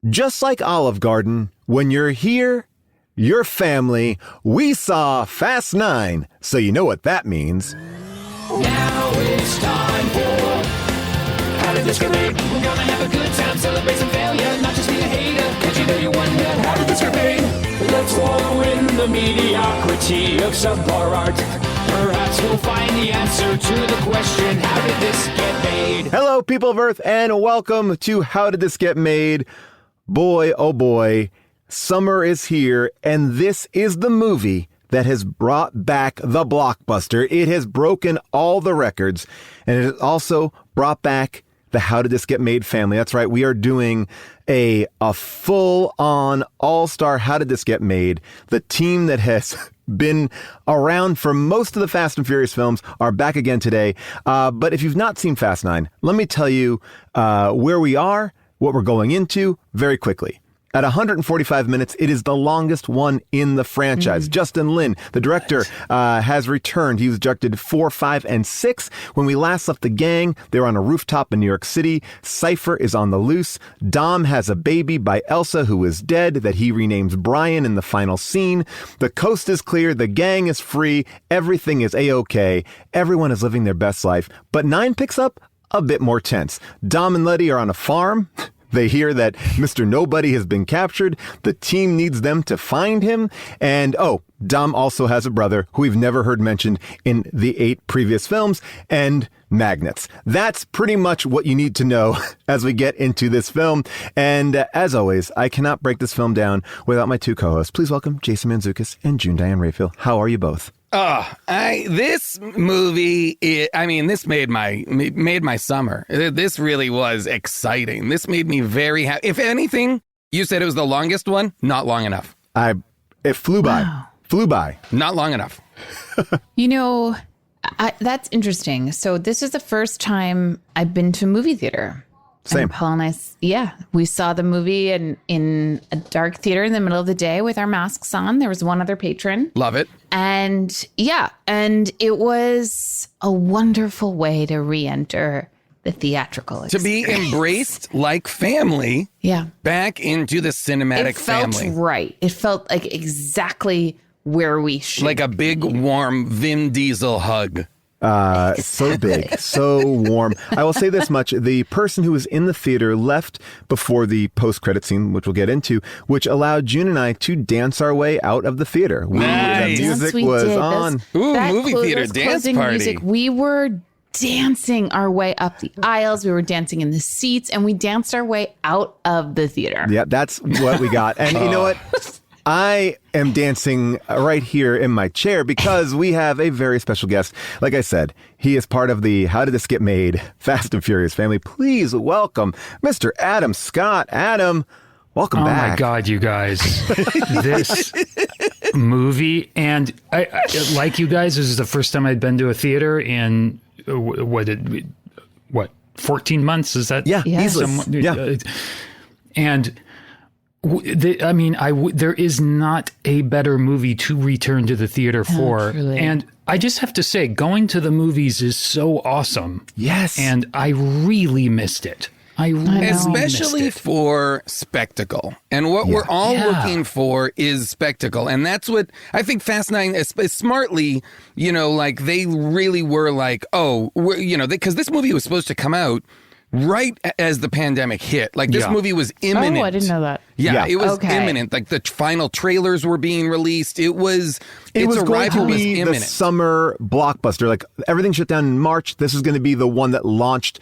Just like Olive Garden, when you're here, you're family. We saw Fast 9, so you know what that means. Now it's time for How Did This Get Made? We're gonna have a good time, celebrate some failure, not just be a hater. Cause you know you wonder, how did this get made? Let's wallow in the mediocrity of subpar art. Perhaps we'll find the answer to the question, how did this get made? Hello, people of Earth, and welcome to How Did This Get Made? Boy, oh boy, summer is here, and this is the movie that has brought back the blockbuster. It has broken all the records, and it has also brought back the How Did This Get Made family. That's right, we are doing a full-on all-star How Did This Get Made. The team that has been around for most of the Fast and Furious films are back again today. But if you've not seen Fast 9, let me tell you where we are, what we're going into very quickly. At 145 minutes, it is the longest one in the franchise. Justin Lin, the director, has returned. He was directed 4, 5, and 6. When we last left the gang, they were on a rooftop in New York City. Cypher is on the loose. Dom has a baby by Elsa, who is dead, that he renames Brian in the final scene. The coast is clear. The gang is free. Everything is A-OK. Everyone is living their best life. But 9 picks up a bit more tense. Dom and Letty are on a farm. They hear that Mr. Nobody has been captured. The team needs them to find him. And, Dom also has a brother who we've never heard mentioned in the 8 previous films, and magnets. That's pretty much what you need to know as we get into this film. And as always, I cannot break this film down without my 2 co-hosts. Please welcome Jason Mantzoukas and June Diane Raphael. How are you both? This movie, this made my summer. This really was exciting. This made me very happy. If anything, you said it was the longest one. Not long enough. It flew by. Wow. Flew by. Not long enough. That's interesting. So this is the first time I've been to a movie theater. Same. And Paul and I, we saw the movie in a dark theater in the middle of the day with our masks on. There was one other patron. Love it. And it was a wonderful way to re-enter the theatrical experience. To be embraced like family. Yeah. Back into the cinematic family. It felt right. It felt like exactly where we should Like a big, warm Vin Diesel hug. So big, so warm. I will say this much. The person who was in the theater left before the post-credit scene, which we'll get into, which allowed June and I to dance our way out of the theater. Nice. The music was on. Movie theater dance party. Music, we were dancing our way up the aisles. We were dancing in the seats, and we danced our way out of the theater. Yeah, that's what we got. And you know what? I am dancing right here in my chair because we have a very special guest. Like I said, he is part of the How Did This Get Made Fast and Furious family. Please welcome Mr. Adam Scott. Adam, welcome back. Oh my God, you guys. This movie, and I, like you guys, this is the first time I'd been to a theater in, 14 months? Is that? Yeah, easily. Yeah. And there is not a better movie to return to the theater for. Truly. And I just have to say, going to the movies is so awesome. Yes. And I really missed it. Especially for spectacle. And what we're all looking for is spectacle. And that's what I think Fast 9 is smartly, they really were like, because this movie was supposed to come out right as the pandemic hit. Like, this movie was imminent. Oh, I didn't know that. Yeah, it was imminent. Like, the final trailers were being released. Its going arrival to was be imminent. the summer blockbuster. Like, everything shut down in March. This is going to be the one that launched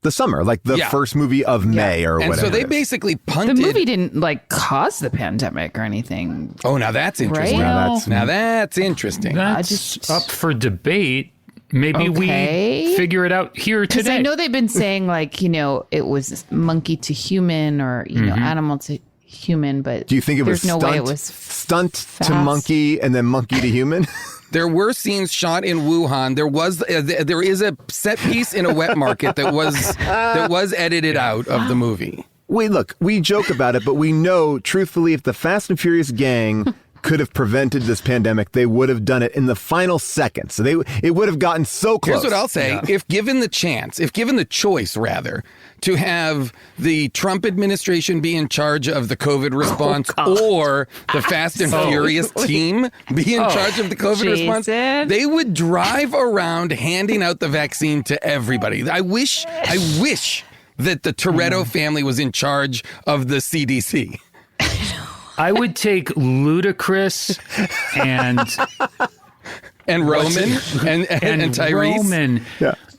the summer, like the first movie of May or whatever. And so they basically punted. The movie didn't cause the pandemic or anything. Oh, now that's interesting. Right? Now that's interesting. That's up for debate. Maybe we figure it out here today. Because I know they've been saying it was monkey to human or animal to human, but do you think it was there's no way it was stunt fast. to monkey and then monkey to human? There were scenes shot in Wuhan. There is a set piece in a wet market that was edited out of the movie. We joke about it, but we know, truthfully, if the Fast and Furious gang could have prevented this pandemic, they would have done it in the final seconds. So it would have gotten so close. Here's what I'll say. Yeah. If given the choice, rather, to have the Trump administration be in charge of the COVID response or the Fast and Furious team be in charge of the COVID response, they would drive around handing out the vaccine to everybody. I wish that the Toretto family was in charge of the CDC. I would take Ludacris and Roman and Tyrese. Roman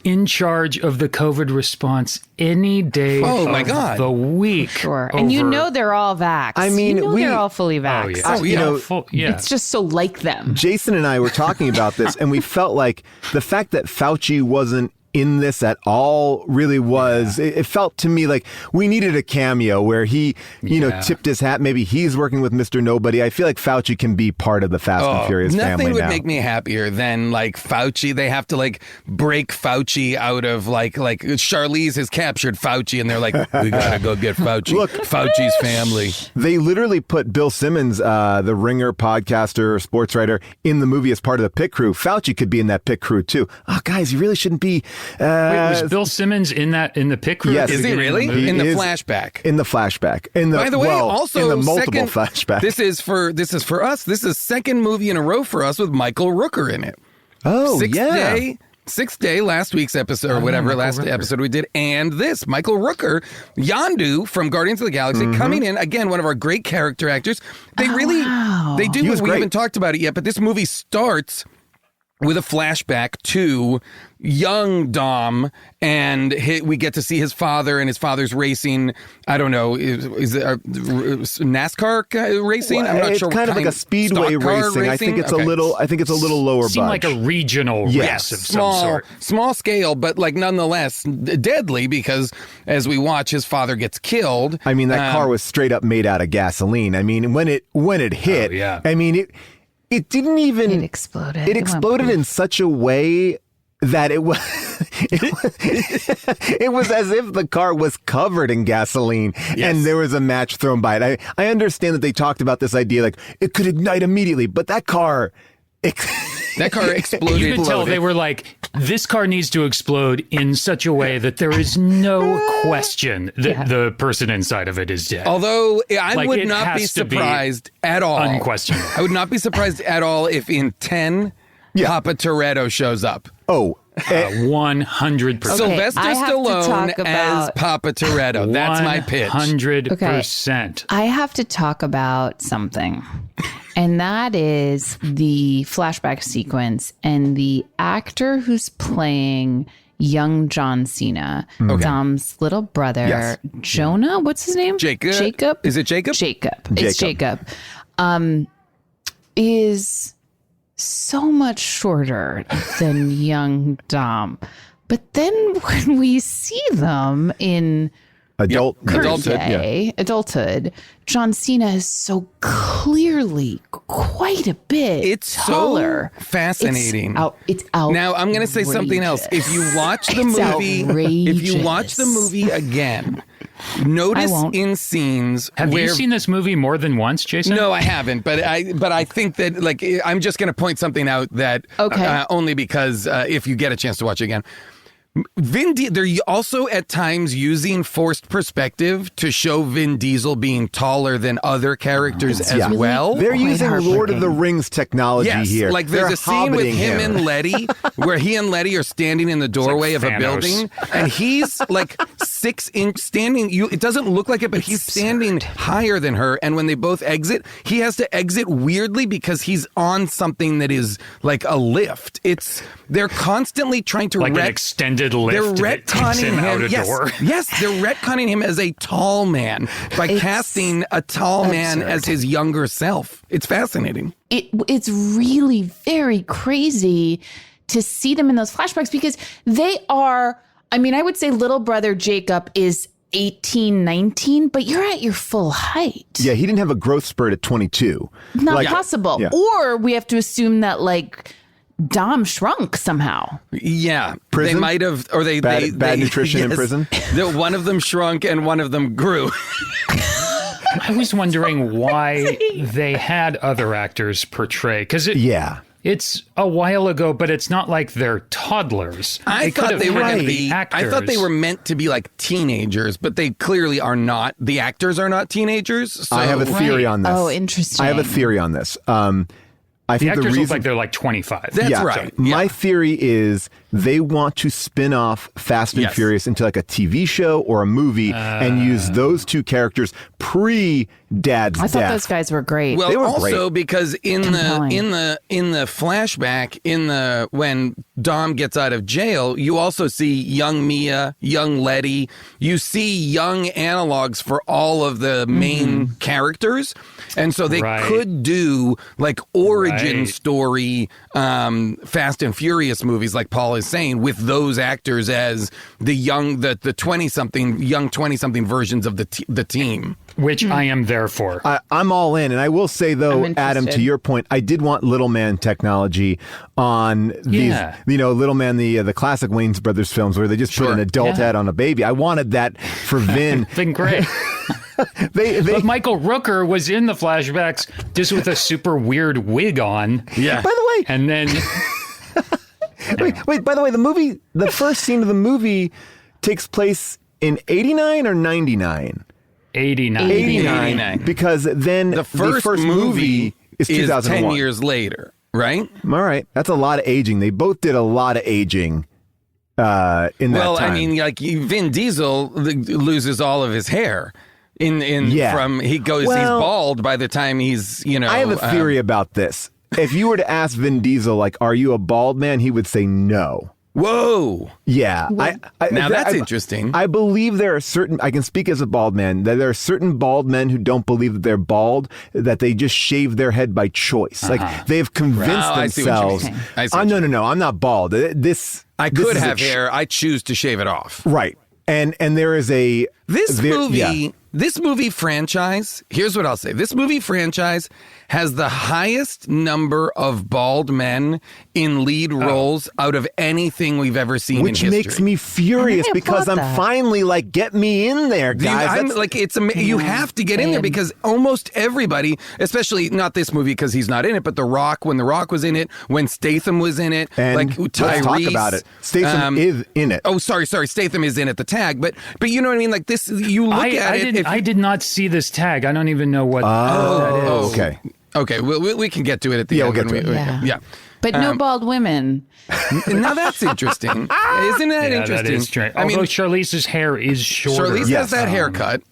in charge of the COVID response any day of the week. Sure. And they're all vaxxed. I mean, they're all fully vaxxed. It's just so like them. Jason and I were talking about this, and we felt like the fact that Fauci wasn't in this at all really was, it felt to me like we needed a cameo where he, tipped his hat. Maybe he's working with Mr. Nobody. I feel like Fauci can be part of the Fast and Furious family now. Nothing would make me happier than like Fauci. They have to like break Fauci out of like Charlize has captured Fauci and they're like, we got to go get Fauci. Look, Fauci's family. They literally put Bill Simmons, the Ringer podcaster, sports writer, in the movie as part of the pit crew. Fauci could be in that pit crew too. Oh, guys, you really shouldn't be. Wait, was Bill Simmons in the pit crew? Yes, is he really in the flashback? In the flashback. By the way, also in the multiple flashbacks. This is for us. This is second movie in a row for us with Michael Rooker in it. Oh, Sixth Day, last week's episode or whatever, episode we did, and this Michael Rooker, Yondu from Guardians of the Galaxy, coming in again, one of our great character actors. They they do. We haven't talked about it yet, but this movie starts with a flashback to young Dom, and we get to see his father, and his father's racing. I don't know, is it NASCAR racing? I'm not sure. It's kind of like a speedway racing. I think it's a little. I think it's a little lower. Seemed like a regional race of some sort. Small scale, but like nonetheless deadly because as we watch, his father gets killed. I mean, that car was straight up made out of gasoline. I mean, when it hit, I mean it didn't even. It exploded. It exploded in such a way that it was it was as if the car was covered in gasoline and there was a match thrown by it. I understand that they talked about this idea like it could ignite immediately, but that car exploded. You could tell they were like, this car needs to explode in such a way that there is no question that the person inside of it is dead. Although I would not be surprised at all. Unquestionable. I would not be surprised at all if in 10, Papa Toretto shows up. Oh, 100%. Sylvester Stallone as Papa Toretto. That's my pitch. 100%. I have to talk about something. And that is the flashback sequence and the actor who's playing young John Cena, Dom's little brother, Jonah. What's his name? Jacob. Is it Jacob? Jacob. It's Jacob. Is so much shorter than young Dom. But then when we see them in adulthood, John Cena is so clearly quite a bit taller. So fascinating. It's outrageous. Now I'm going to say something else. If you watch the movie again, notice in scenes. Have you seen this movie more than once, Jason? No, I haven't. But I think that like I'm just going to point something out that only because if you get a chance to watch it again. They're also at times using forced perspective to show Vin Diesel being taller than other characters as well. They're using Lord of the Rings technology here. Like there's a scene with him and Letty where he and Letty are standing in the doorway of a building and he's like 6 inch standing. It doesn't look like it, but he's standing higher than her. And when they both exit, he has to exit weirdly because he's on something that is like a lift. They're constantly trying to an extended lift. They're retconning him. Yes, they're retconning him as a tall man by casting a tall man as his younger self. It's fascinating. It's really very crazy to see them in those flashbacks because they are. I mean, I would say little brother Jacob is 18, 19, but you're at your full height. Yeah, he didn't have a growth spurt at 22. Not possible. Yeah. Or we have to assume that like Dom shrunk somehow. Yeah. Prison? They might have, or bad nutrition in prison? One of them shrunk and one of them grew. I was wondering why they had other actors portray, because it's a while ago, but it's not like they're toddlers. I thought they were meant to be like teenagers, but they clearly are not. The actors are not teenagers. So. I have a theory on this. Oh, interesting. I have a theory on this. I think actors the reason, look like they're like 25. That's right. So my theory is they want to spin off Fast and Furious into like a TV show or a movie and use those two characters pre-Dad's death. I thought those guys were great. Well, they were also great. because in the flashback, when Dom gets out of jail, you also see young Mia, young Letty. You see young analogs for all of the main characters, and so they could do like origin story Fast and Furious movies, like Paul is saying, with those actors as the young, the 20-something versions of the team. Which I am there for. I'm all in. And I will say, though, Adam, to your point, I did want Little Man technology on these, Little Man, the classic Wayans Brothers films where they just put an adult head on a baby. I wanted that for Vin. Been great. But Michael Rooker was in the flashbacks just with a super weird wig on. Yeah. By the way. And then... Wait, by the way, the first scene of the movie takes place in 89 or 99? 89. Because then the first movie is 2001. 10 years later, right? All right. That's a lot of aging. They both did a lot of aging in that time. Well, I mean, like Vin Diesel loses all of his hair. He's bald by the time he's, I have a theory about this. If you were to ask Vin Diesel, like, are you a bald man? He would say no. Whoa. Yeah. Now that's interesting. I believe there are I can speak as a bald man, that there are certain bald men who don't believe that they're bald, that they just shave their head by choice. Like they've convinced themselves. No, I'm not bald. I could have hair. I choose to shave it off. Right. And there is this movie franchise, here's what I'll say. This movie franchise has the highest number of bald men in lead roles out of anything we've ever seen in history. Which makes me furious because I'm finally like, get me in there, guys. You have to get in there because almost everybody, especially not this movie because he's not in it, but The Rock, when The Rock was in it, when Statham was in it, and like Tyrese. Let's talk about it. Statham is in it. Oh, sorry. Statham is in it, the tag. But you know what I mean? Like this, you look at it. I did not see this tag. I don't even know what that is. Okay. Okay, we can get to it at the end. We'll get to it. Yeah. But no bald women. Now that's interesting. Isn't that interesting? That is strange. Although Charlize's hair is shorter. Charlize has that haircut,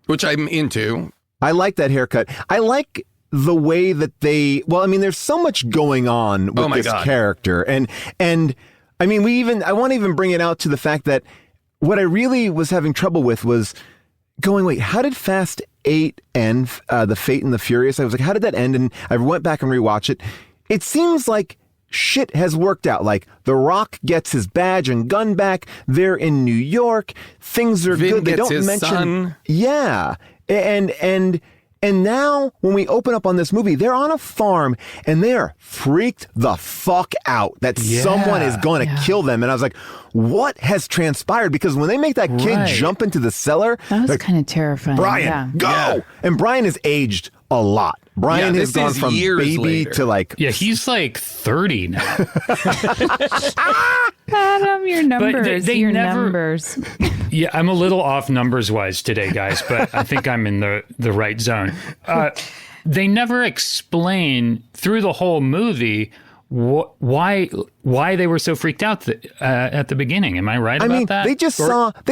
which I'm into. I like that haircut. I like the way that there's so much going on with this character. And I mean, I won't even bring it out to the fact that what I really was having trouble with was going, wait, how did Fast 8 end, The Fate and the Furious? I was like, how did that end? And I went back and rewatched it. It seems like shit has worked out. Like The Rock gets his badge and gun back. They're in New York. Things are good. They don't mention son. Yeah. And now when we open up on this movie, they're on a farm and they're freaked the fuck out that someone is going to kill them. And I was like, what has transpired? Because when they make that kid jump into the cellar, that was kind of terrifying. Brian, go! Yeah. And Brian has aged a lot. Brian has gone from baby later. to like... Yeah, he's like 30 now. Adam, your numbers. Numbers. Yeah, I'm a little off numbers-wise today, guys, but I think I'm in the right zone. They never explain through the whole movie why they were so freaked out at the beginning. Am I right about that? They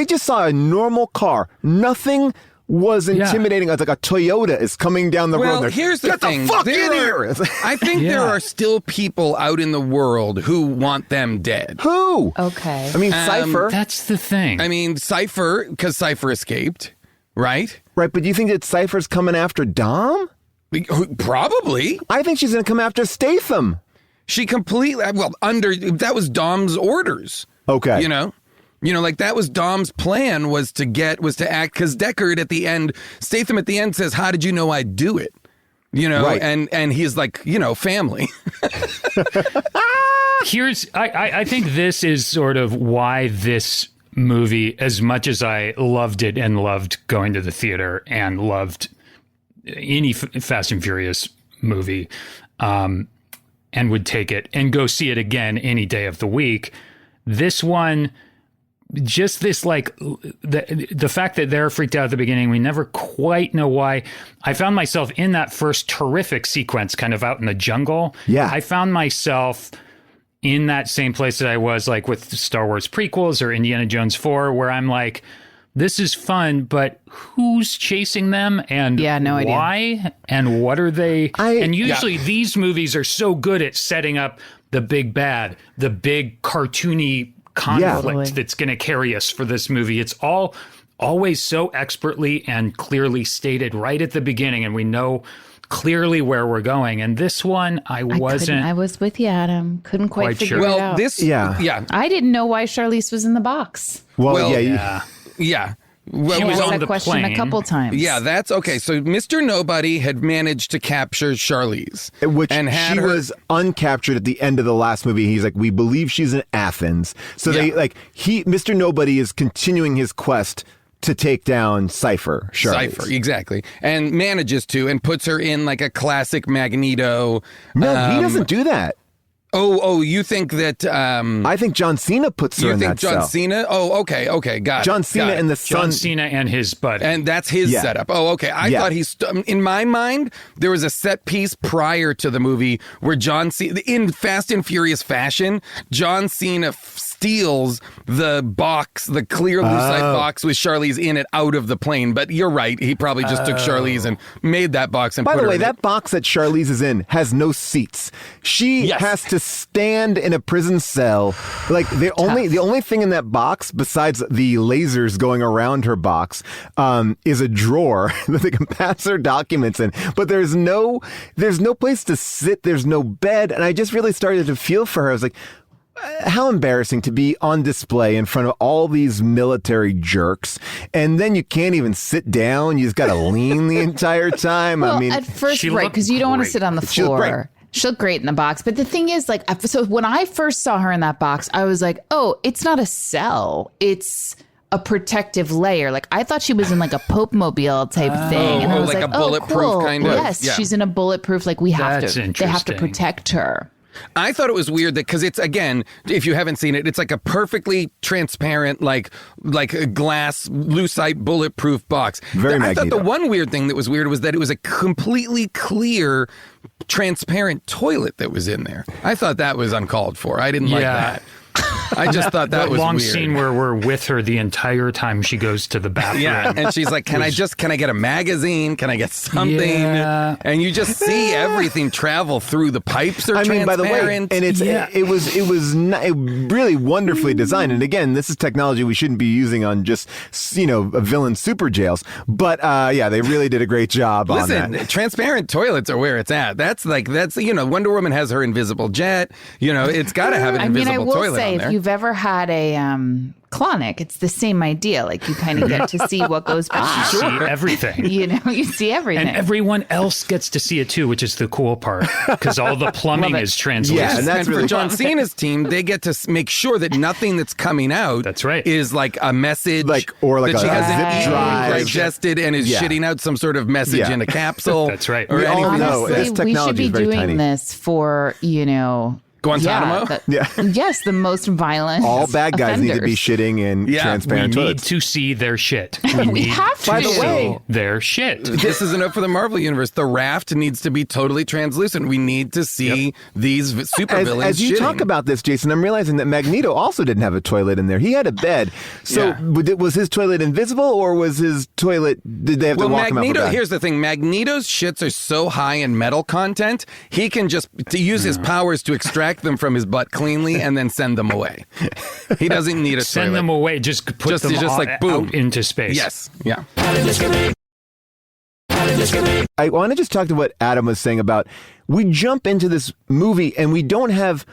just saw a normal car. Nothing was intimidating. Like a Toyota is coming down the road. Well, here's the thing. Get the fuck in here! I think there are still people out in the world who want them dead. Who? Okay. I mean, Cypher. That's the thing. I mean, Cypher, because Cypher escaped, right? Right, but do you think that Cypher's coming after Dom? Probably. I think she's going to come after Statham. She completely, that was Dom's orders. Okay. You know, like that was Dom's plan was to act, because Deckard at the end, Statham at the end says, how did you know I'd do it? You know, right. and he's like, family. I think this is sort of why this movie, as much as I loved it and loved going to the theater and loved any Fast and Furious movie, and would take it and go see it again any day of the week. This one, just this, like, the fact that they're freaked out at the beginning, we never quite know why. I found myself in that first terrific sequence kind of out in the jungle. Yeah. I found myself in that same place that I was like with Star Wars prequels or Indiana Jones 4, where I'm like, this is fun, but who's chasing them and no idea. why and what are they? And usually these movies are so good at setting up the big bad, the big cartoony conflict that's going to carry us for this movie. It's all always so expertly and clearly stated right at the beginning, and we know clearly where we're going. And this one, I wasn't. I was with you, Adam. Couldn't quite figure sure. it Well, out. yeah. I didn't know why Charlize was in the box. Well, Yeah. Well, She was asked on that the question plane. a couple times. yeah, that's okay. So Mr. Nobody had managed to capture Charlize, which and had she her, was uncaptured at the end of the last movie. He's like, we believe she's in Athens. So Mr. Nobody is continuing his quest to take down Cypher. Cypher, exactly, and manages to, and puts her in like a classic Magneto. No, he doesn't do that. Oh, you think that? I think John Cena puts her You in think that John cell. Cena? Oh, okay, got it. John Cena got it. and the John son. Cena and his buddy. And that's his Yeah. setup. Oh, okay. I Yeah. thought in my mind, there was a set piece prior to the movie where John Cena, in Fast and Furious fashion, John Cena steals the box, the clear lucite box with Charlize in it out of the plane. But you're right. He probably just took Charlize and made that box and By put the her way, in that it. box that Charlize is in has no seats. She Yes. has to stand in a prison cell. Like the only thing in that box besides the lasers going around her box is a drawer that they can pass her documents in. But there's no place to sit. There's no bed, and I just really started to feel for her. I was like, how embarrassing to be on display in front of all these military jerks, and then you can't even sit down. You just got to lean the entire time. Well, I mean, at first, she right, looked because you don't want to great. sit on the She looked great. floor. She looked great in the box. But the thing is, like, so when I first saw her in that box, I was like, oh, it's not a cell. It's a protective layer. Like, I thought she was in like a Pope Mobile type thing. And I was like like, a bulletproof oh, cool. kind of- Yes, yeah. she's in a bulletproof, like, they have That's to interesting. protect her. I thought it was weird that because it's, again, if you haven't seen it, it's like a perfectly transparent, like a glass lucite bulletproof box. Very I thought Magneto. the one weird thing that was weird was that it was a completely clear, transparent toilet that was in there. I thought that was uncalled for. I didn't like that. I just thought that was long weird. scene where we're with her the entire time she goes to the bathroom. Yeah, and she's like, can I get a magazine? Can I get something? Yeah. And you just see everything travel through the pipes are I mean, transparent. by the way, and it was really wonderfully designed. And again, this is technology we shouldn't be using on just villain super jails. But they really did a great job on Listen, that. transparent toilets are where it's at. That's Wonder Woman has her invisible jet. It's got to have an I mean, invisible I will toilet say, on if there. you've ever had a colonic, it's the same idea. Like, you kind of get to see what goes by. See everything. You see everything. And everyone else gets to see it too, which is the cool part, because all the plumbing Love it. is translated. Yeah, and that's for really John fun. Cena's team, they get to make sure that nothing that's coming out That's right. is like a message Or like that she a hasn't zip eaten, drive. digested and is Yeah. shitting out some sort of message Yeah. in a capsule. That's right. Or We all anything. know Honestly, this we should technology be is very doing tiny. this for, Guantanamo? Yes, the most violent. All bad guys need to be offenders. shitting in Yeah, transparent we need toilets. to see their shit. We have to. By the way, Their shit. This is enough for the Marvel Universe. The raft needs to be totally translucent. We need to see these supervillains As you shitting. talk about this, Jason, I'm realizing that Magneto also didn't have a toilet in there. He had a bed. So Yeah. was his toilet invisible, or was his toilet? Did they have to walk him out? Magneto, the back? here's the thing. Magneto's shits are so high in metal content, he can just use his powers to extract them from his butt cleanly and then send them away. He doesn't need a Send toilet. them away. Just put Just- them just out, like, boom. out into space. Yes. Yeah. I want to just talk to what Adam was saying about we jump into this movie and we don't have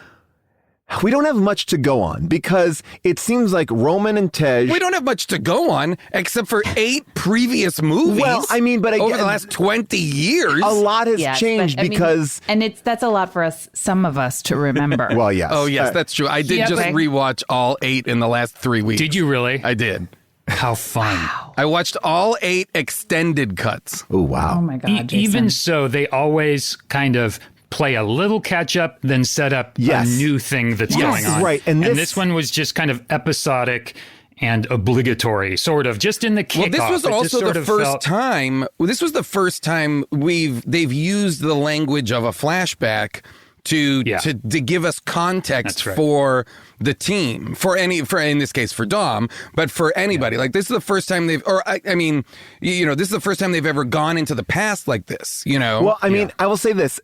much to go on because it seems like Roman and Tej. We don't have much to go on except for 8 previous movies. Well, I mean, but over again, the last 20 years. a lot has Yes, changed but, I mean, because. and that's a lot for us, some of us, to remember. Well, yes. Oh, yes, that's true. I did Yeah, just okay. rewatch all 8 in the last 3 weeks. Did you really? I did. How fun. I watched all 8 extended cuts. Oh, wow. Oh my God, Jason. Even so, they always kind of play a little catch up, then set up Yes. a new thing that's going on. Right. And this one was just kind of episodic and obligatory, sort of, just in the kickoff. Well, this was It just also sort the of first felt- time. This was the first time they've used the language of a flashback to give us context That's right. for the team, for in this case for Dom, but for anybody. Like, this is the first time they've, or I mean, this is the first time they've ever gone into the past like this. Well, I mean, I will say this.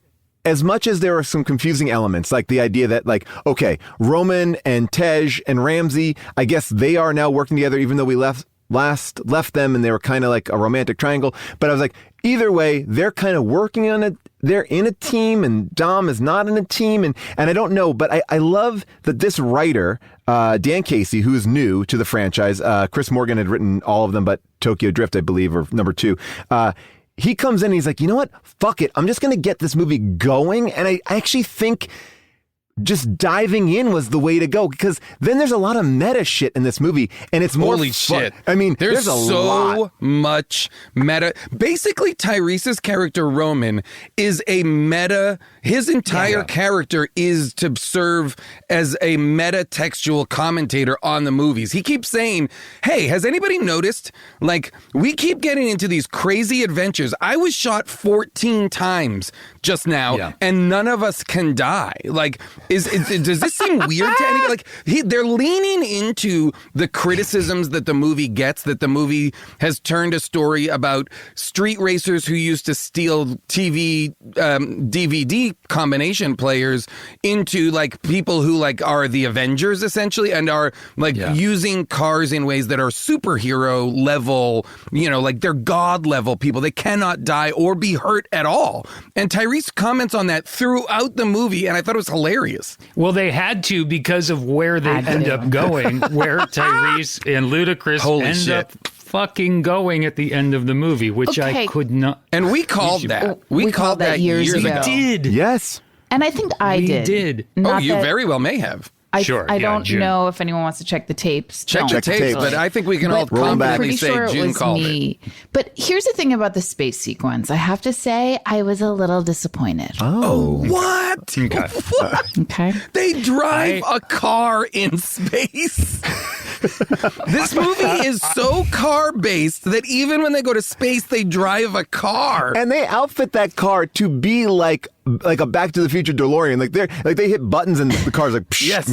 As much as there are some confusing elements, like the idea that, like, okay, Roman and Tej and Ramsey, I guess they are now working together, even though we left them and they were kind of like a romantic triangle. But I was like, either way, they're kind of working on it. They're in a team and Dom is not in a team. And I don't know, but I love that this writer, Dan Casey, who is new to the franchise, Chris Morgan had written all of them, but Tokyo Drift, I believe, or number 2, he comes in and he's like, you know what? Fuck it. I'm just going to get this movie going. And I actually think just diving in was the way to go, because then there's a lot of meta shit in this movie and it's more Holy fun. shit. I mean, there's a so lot. much meta. Basically, Tyrese's character, Roman, is a meta. His entire character is to serve as a meta-textual commentator on the movies. He keeps saying, hey, has anybody noticed? Like, we keep getting into these crazy adventures. I was shot 14 times just now, and none of us can die. Like, does this seem weird to anybody? Like, they're leaning into the criticisms that the movie gets, that the movie has turned a story about street racers who used to steal TV, DVD combination players into, like, people who, like, are the Avengers, essentially, and are, like, using cars in ways that are superhero level, like, they're God level people. They cannot die or be hurt at all. And Tyrese comments on that throughout the movie, and I thought it was hilarious. Well, they had to, because of where they end up going, where Tyrese and Ludacris up fucking going at the end of the movie, which I could not. And we called that. We called that years ago. We did. Yes. And I think We did. Not you that- very well may have. I Sure, don't June. know if anyone wants to check the tapes. Check the tapes, but I think we can all confidently pretty say sure June called it. But here's the thing about the space sequence. I have to say, I was a little disappointed. Oh, what? Okay. What? Okay. They drive a car in space. This movie is so car-based that even when they go to space, they drive a car. And they outfit that car to be like a Back to the Future DeLorean. Like they hit buttons and the car's like, Yes.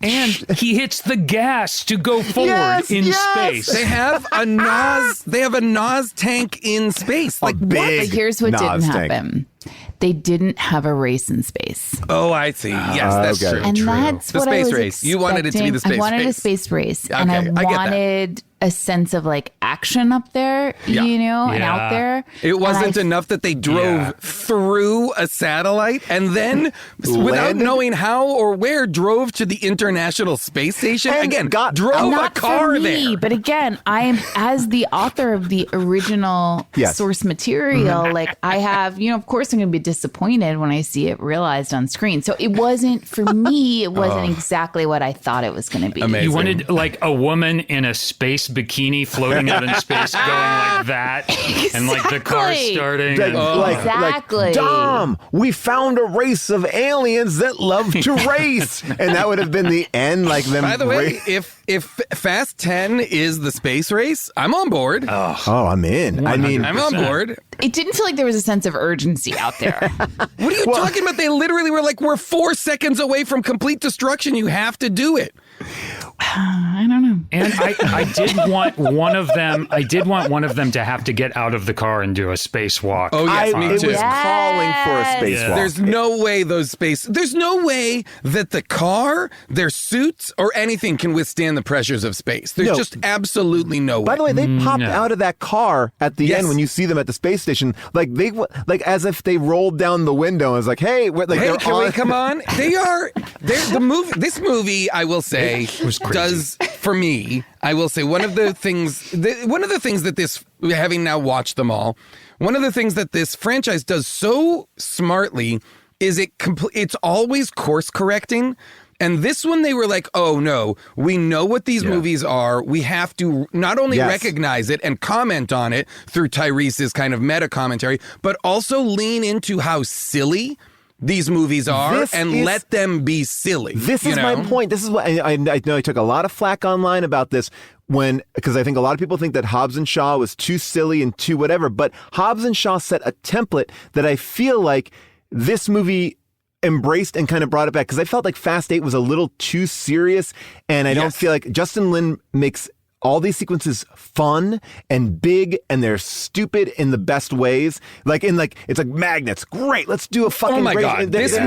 And he hits the gas to go forward in space. They have a Nas. They have a Nas tank in space. Like, big But here's what didn't Nas tank. happen. They didn't have a race in space. oh, I see. Yes, that's okay. true. And that's The what space I was race. You wanted it to be the expecting. space I wanted race. a space race. Okay, and I I get that. wanted a sense of, like, action up there, and out there. It wasn't And enough that they drove through a satellite and then, without Landed? knowing how or where, drove to the International Space Station. And Again, got drove a Not car for me, there. but again, I am, as the author of the original Yes. source material, like, I have, of course I'm going to be disappointed when I see it realized on screen. So it wasn't, for me, it wasn't exactly what I thought it was going to be. Amazing. You wanted like a woman in a space bikini floating out in space going like that, and like the car Exactly. starting. Like, and- Exactly. Dom, we found a race of aliens that love to race. And that would have been the end, like them. By the way, if Fast 10 is the space race, I'm on board. oh, I'm in. I mean, I'm on board. It didn't feel like there was a sense of urgency out there. What are you talking about? They literally were like, we're 4 seconds away from complete destruction. You have to do it. I don't know. And I did want one of them. I did want one of them to have to get out of the car and do a spacewalk. Oh, yes, me it too. was calling for a spacewalk. Yeah. There's no way there's no way that the car, their suits, or anything can withstand the pressures of space. There's No. just absolutely no way. By the way, they popped no. out of that car at the Yes. end when you see them at the space station, like as if they rolled down the window and was like, "Hey, like Hey, they're can on." we come on? The movie. This movie, I will say, does for me. I will say one of the things that this, having now watched them all, one of the things that this franchise does so smartly is it's always course correcting And this one, they were like, oh, no, we know what these movies are. We have to not only recognize it and comment on it through Tyrese's kind of meta commentary, but also lean into how silly these movies are let them be silly. This is my point. This is what I know. I took a lot of flack online about this because I think a lot of people think that Hobbs and Shaw was too silly and too whatever. But Hobbs and Shaw set a template that I feel like this movie embraced and kind of brought it back, because I felt like Fast 8 was a little too serious, and I don't feel like Justin Lin makes all these sequences fun and big, and they're stupid in the best ways. It's like magnets. Great, let's do a fucking. Oh my god, this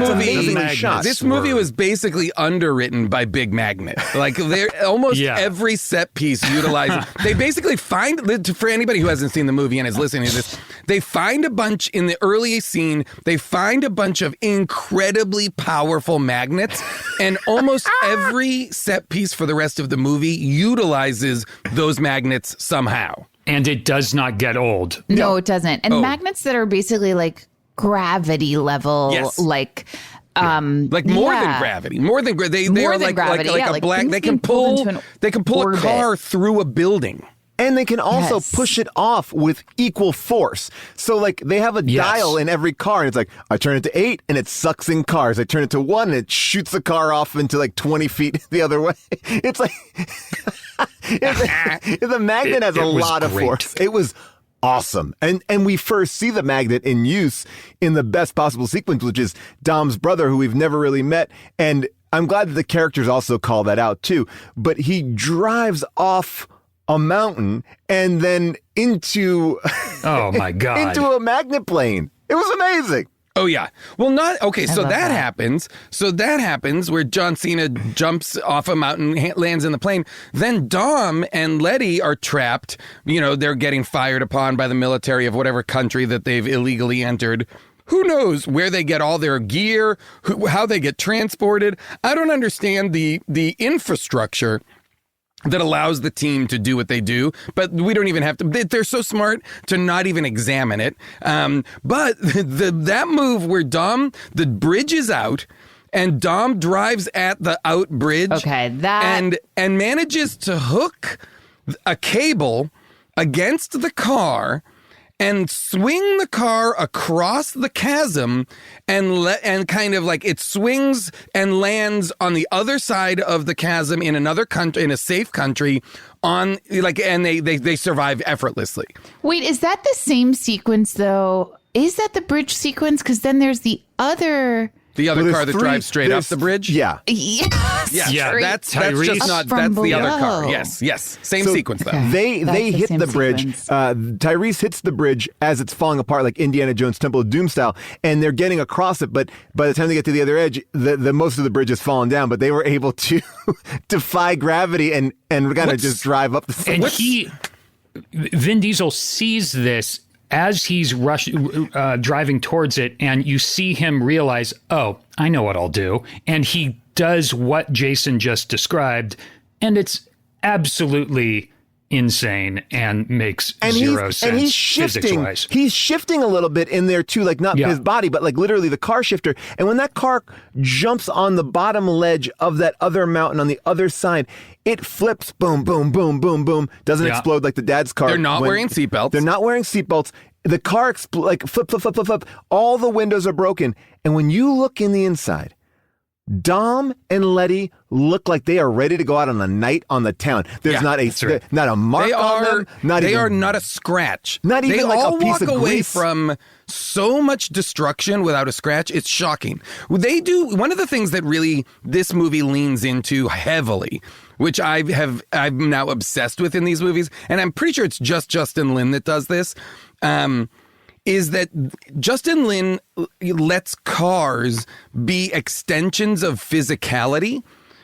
movie was basically underwritten by Big Magnet. Like they're almost every set piece utilizes. They basically find, for anybody who hasn't seen the movie and is listening to this, they find a bunch in the early scene. They find a bunch of incredibly powerful magnets, and almost every set piece for the rest of the movie utilizes those magnets somehow. And it does not get old. No, it doesn't. And magnets that are basically like gravity level, like more than gravity. They are like a black. They can pull a car through a building. And they can also push it off with equal force. So, like, they have a dial in every car, and it's like, I turn it to 8, and it sucks in cars. I turn it to 1, and it shoots the car off into, like, 20 feet the other way. It's like, the magnet has a lot of force. It was awesome. And we first see the magnet in use in the best possible sequence, which is Dom's brother, who we've never really met. And I'm glad that the characters also call that out, too. But he drives off a mountain and then into oh my god into a magnet plane. It was amazing. Oh yeah. Well, so that happens. So that happens where John Cena jumps off a mountain, lands in the plane. Then Dom and Letty are trapped. They're getting fired upon by the military of whatever country that they've illegally entered. Who knows where they get all their gear, how they get transported. I don't understand the infrastructure that allows the team to do what they do, but we don't even have to. They're so smart to not even examine it. But that move where the bridge is out, and Dom drives at the out bridge, and manages to hook a cable against the car and swing the car across the chasm, and kind of like it swings and lands on the other side of the chasm in another country, in a safe country, and they survive effortlessly. Wait, is that the same sequence though? Is that the bridge sequence? Because then there's the other. The other car that drives straight off the bridge? Yeah. Yes. Yeah. That's just not, that's the other car. Yes. Same sequence though. Okay. They hit the bridge. Tyrese hits the bridge as it's falling apart, like Indiana Jones Temple of Doom style, and they're getting across it, but by the time they get to the other edge, the most of the bridge has fallen down, but they were able to defy gravity and kind of just drive up the side. And Vin Diesel sees this as he's driving towards it, and you see him realize, oh, I know what I'll do. And he does what Jason just described, and it's absolutely insane and makes zero sense. And he's shifting. Physics-wise. He's shifting a little bit in there too, like not his body, but like literally the car shifter. And when that car jumps on the bottom ledge of that other mountain on the other side, it flips, boom, boom, boom, boom, boom. Doesn't explode like the dad's car. They're not wearing seatbelts. They're not wearing seatbelts. The car flip, flip, flip, flip, flip. All the windows are broken. And when you look in the inside, Dom and Letty look like they are ready to go out on a night on the town. There's not a mark on them. They are not a scratch. Not even they like all a piece walk of away grease. from so much destruction without a scratch. It's shocking. They do one of the things that really this movie leans into heavily, which I'm now obsessed with in these movies, and I'm pretty sure it's just Justin Lin that does this. Is that Justin Lin lets cars be extensions of physicality.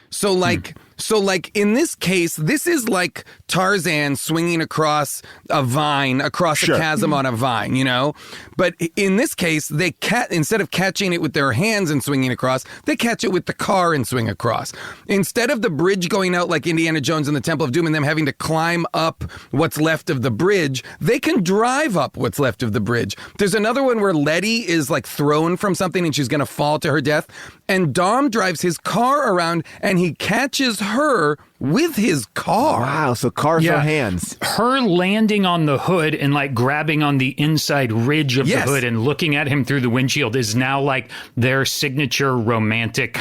So like So, like, in this case, this is like Tarzan swinging across a vine, across a chasm on a vine, you know? But in this case, they instead of catching it with their hands and swinging across, they catch it with the car and swing across. Instead of the bridge going out like Indiana Jones and the Temple of Doom and them having to climb up what's left of the bridge, they can drive up what's left of the bridge. There's another one where Letty is like thrown from something and she's going to fall to her death. And Dom drives his car around and he catches her with his car. Wow, so cars are hands. Her landing on the hood and like grabbing on the inside ridge of the hood and looking at him through the windshield is now like their signature romantic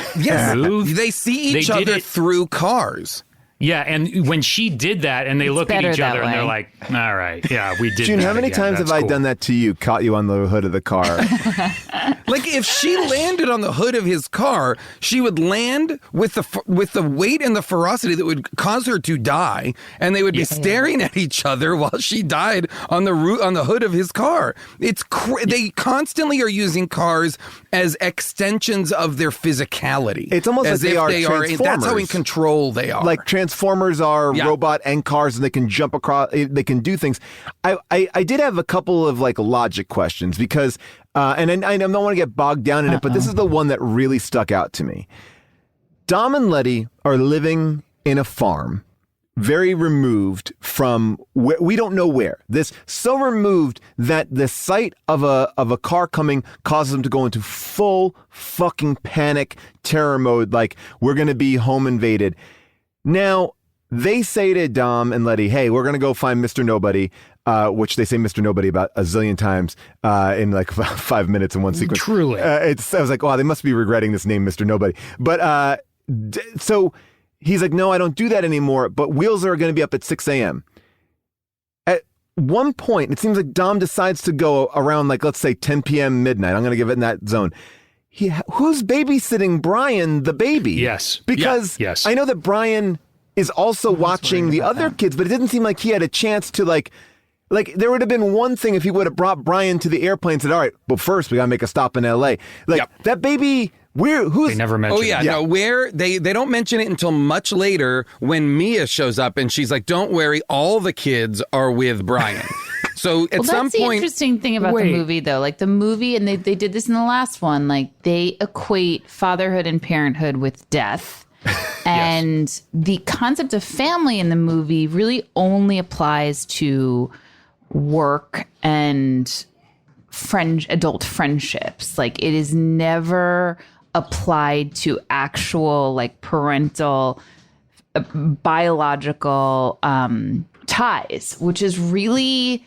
move. They see each other through cars. Yeah, and when she did that and they look at each other and they're like, all right, yeah, we did June, that how many again. times That's have I cool. done that to you, caught you on the hood of the car? Like, if she landed on the hood of his car, she would land with the weight and the ferocity that would cause her to die, and they would be staring at each other while she died on the hood of his car. It's they constantly are using cars as extensions of their physicality. It's almost as like if they are That's how in Transformers. control they are. Like Transformers are robot and cars, and they can jump across. They can do things. I did have a couple of like logic questions because, and I don't want to get bogged down in it, but this is the one that really stuck out to me. Dom and Letty are living in a farm, very removed from where, we don't know where. This so removed that the sight of a car coming causes them to go into full fucking panic, terror mode. Like, we're going to be home invaded. Now, they say to Dom and Letty, hey, we're going to go find Mr. Nobody, which they say Mr. Nobody about a zillion times in like 5 minutes in one sequence. Truly. I was like, wow, they must be regretting this name, Mr. Nobody. But so he's like, no, I don't do that anymore. But wheels are going to be up at 6 a.m. At one point, it seems like Dom decides to go around like, let's say 10 p.m. midnight. I'm going to give it in that zone. Who's babysitting Brian, the baby? Yes. Because I know that Brian is also watching the other kids, but it didn't seem like he had a chance to like there would have been one thing if he would have brought Brian to the airplane and said, all right, but first we got to make a stop in LA. Like that baby, they never mentioned it. No, where they don't mention it until much later when Mia shows up and she's like, don't worry, all the kids are with Brian. So at some that's the point, interesting thing about the movie, though. Like the movie, and they did this in the last one, like they equate fatherhood and parenthood with death. And the concept of family in the movie really only applies to work and adult friendships. Like it is never applied to actual like parental biological ties, which is really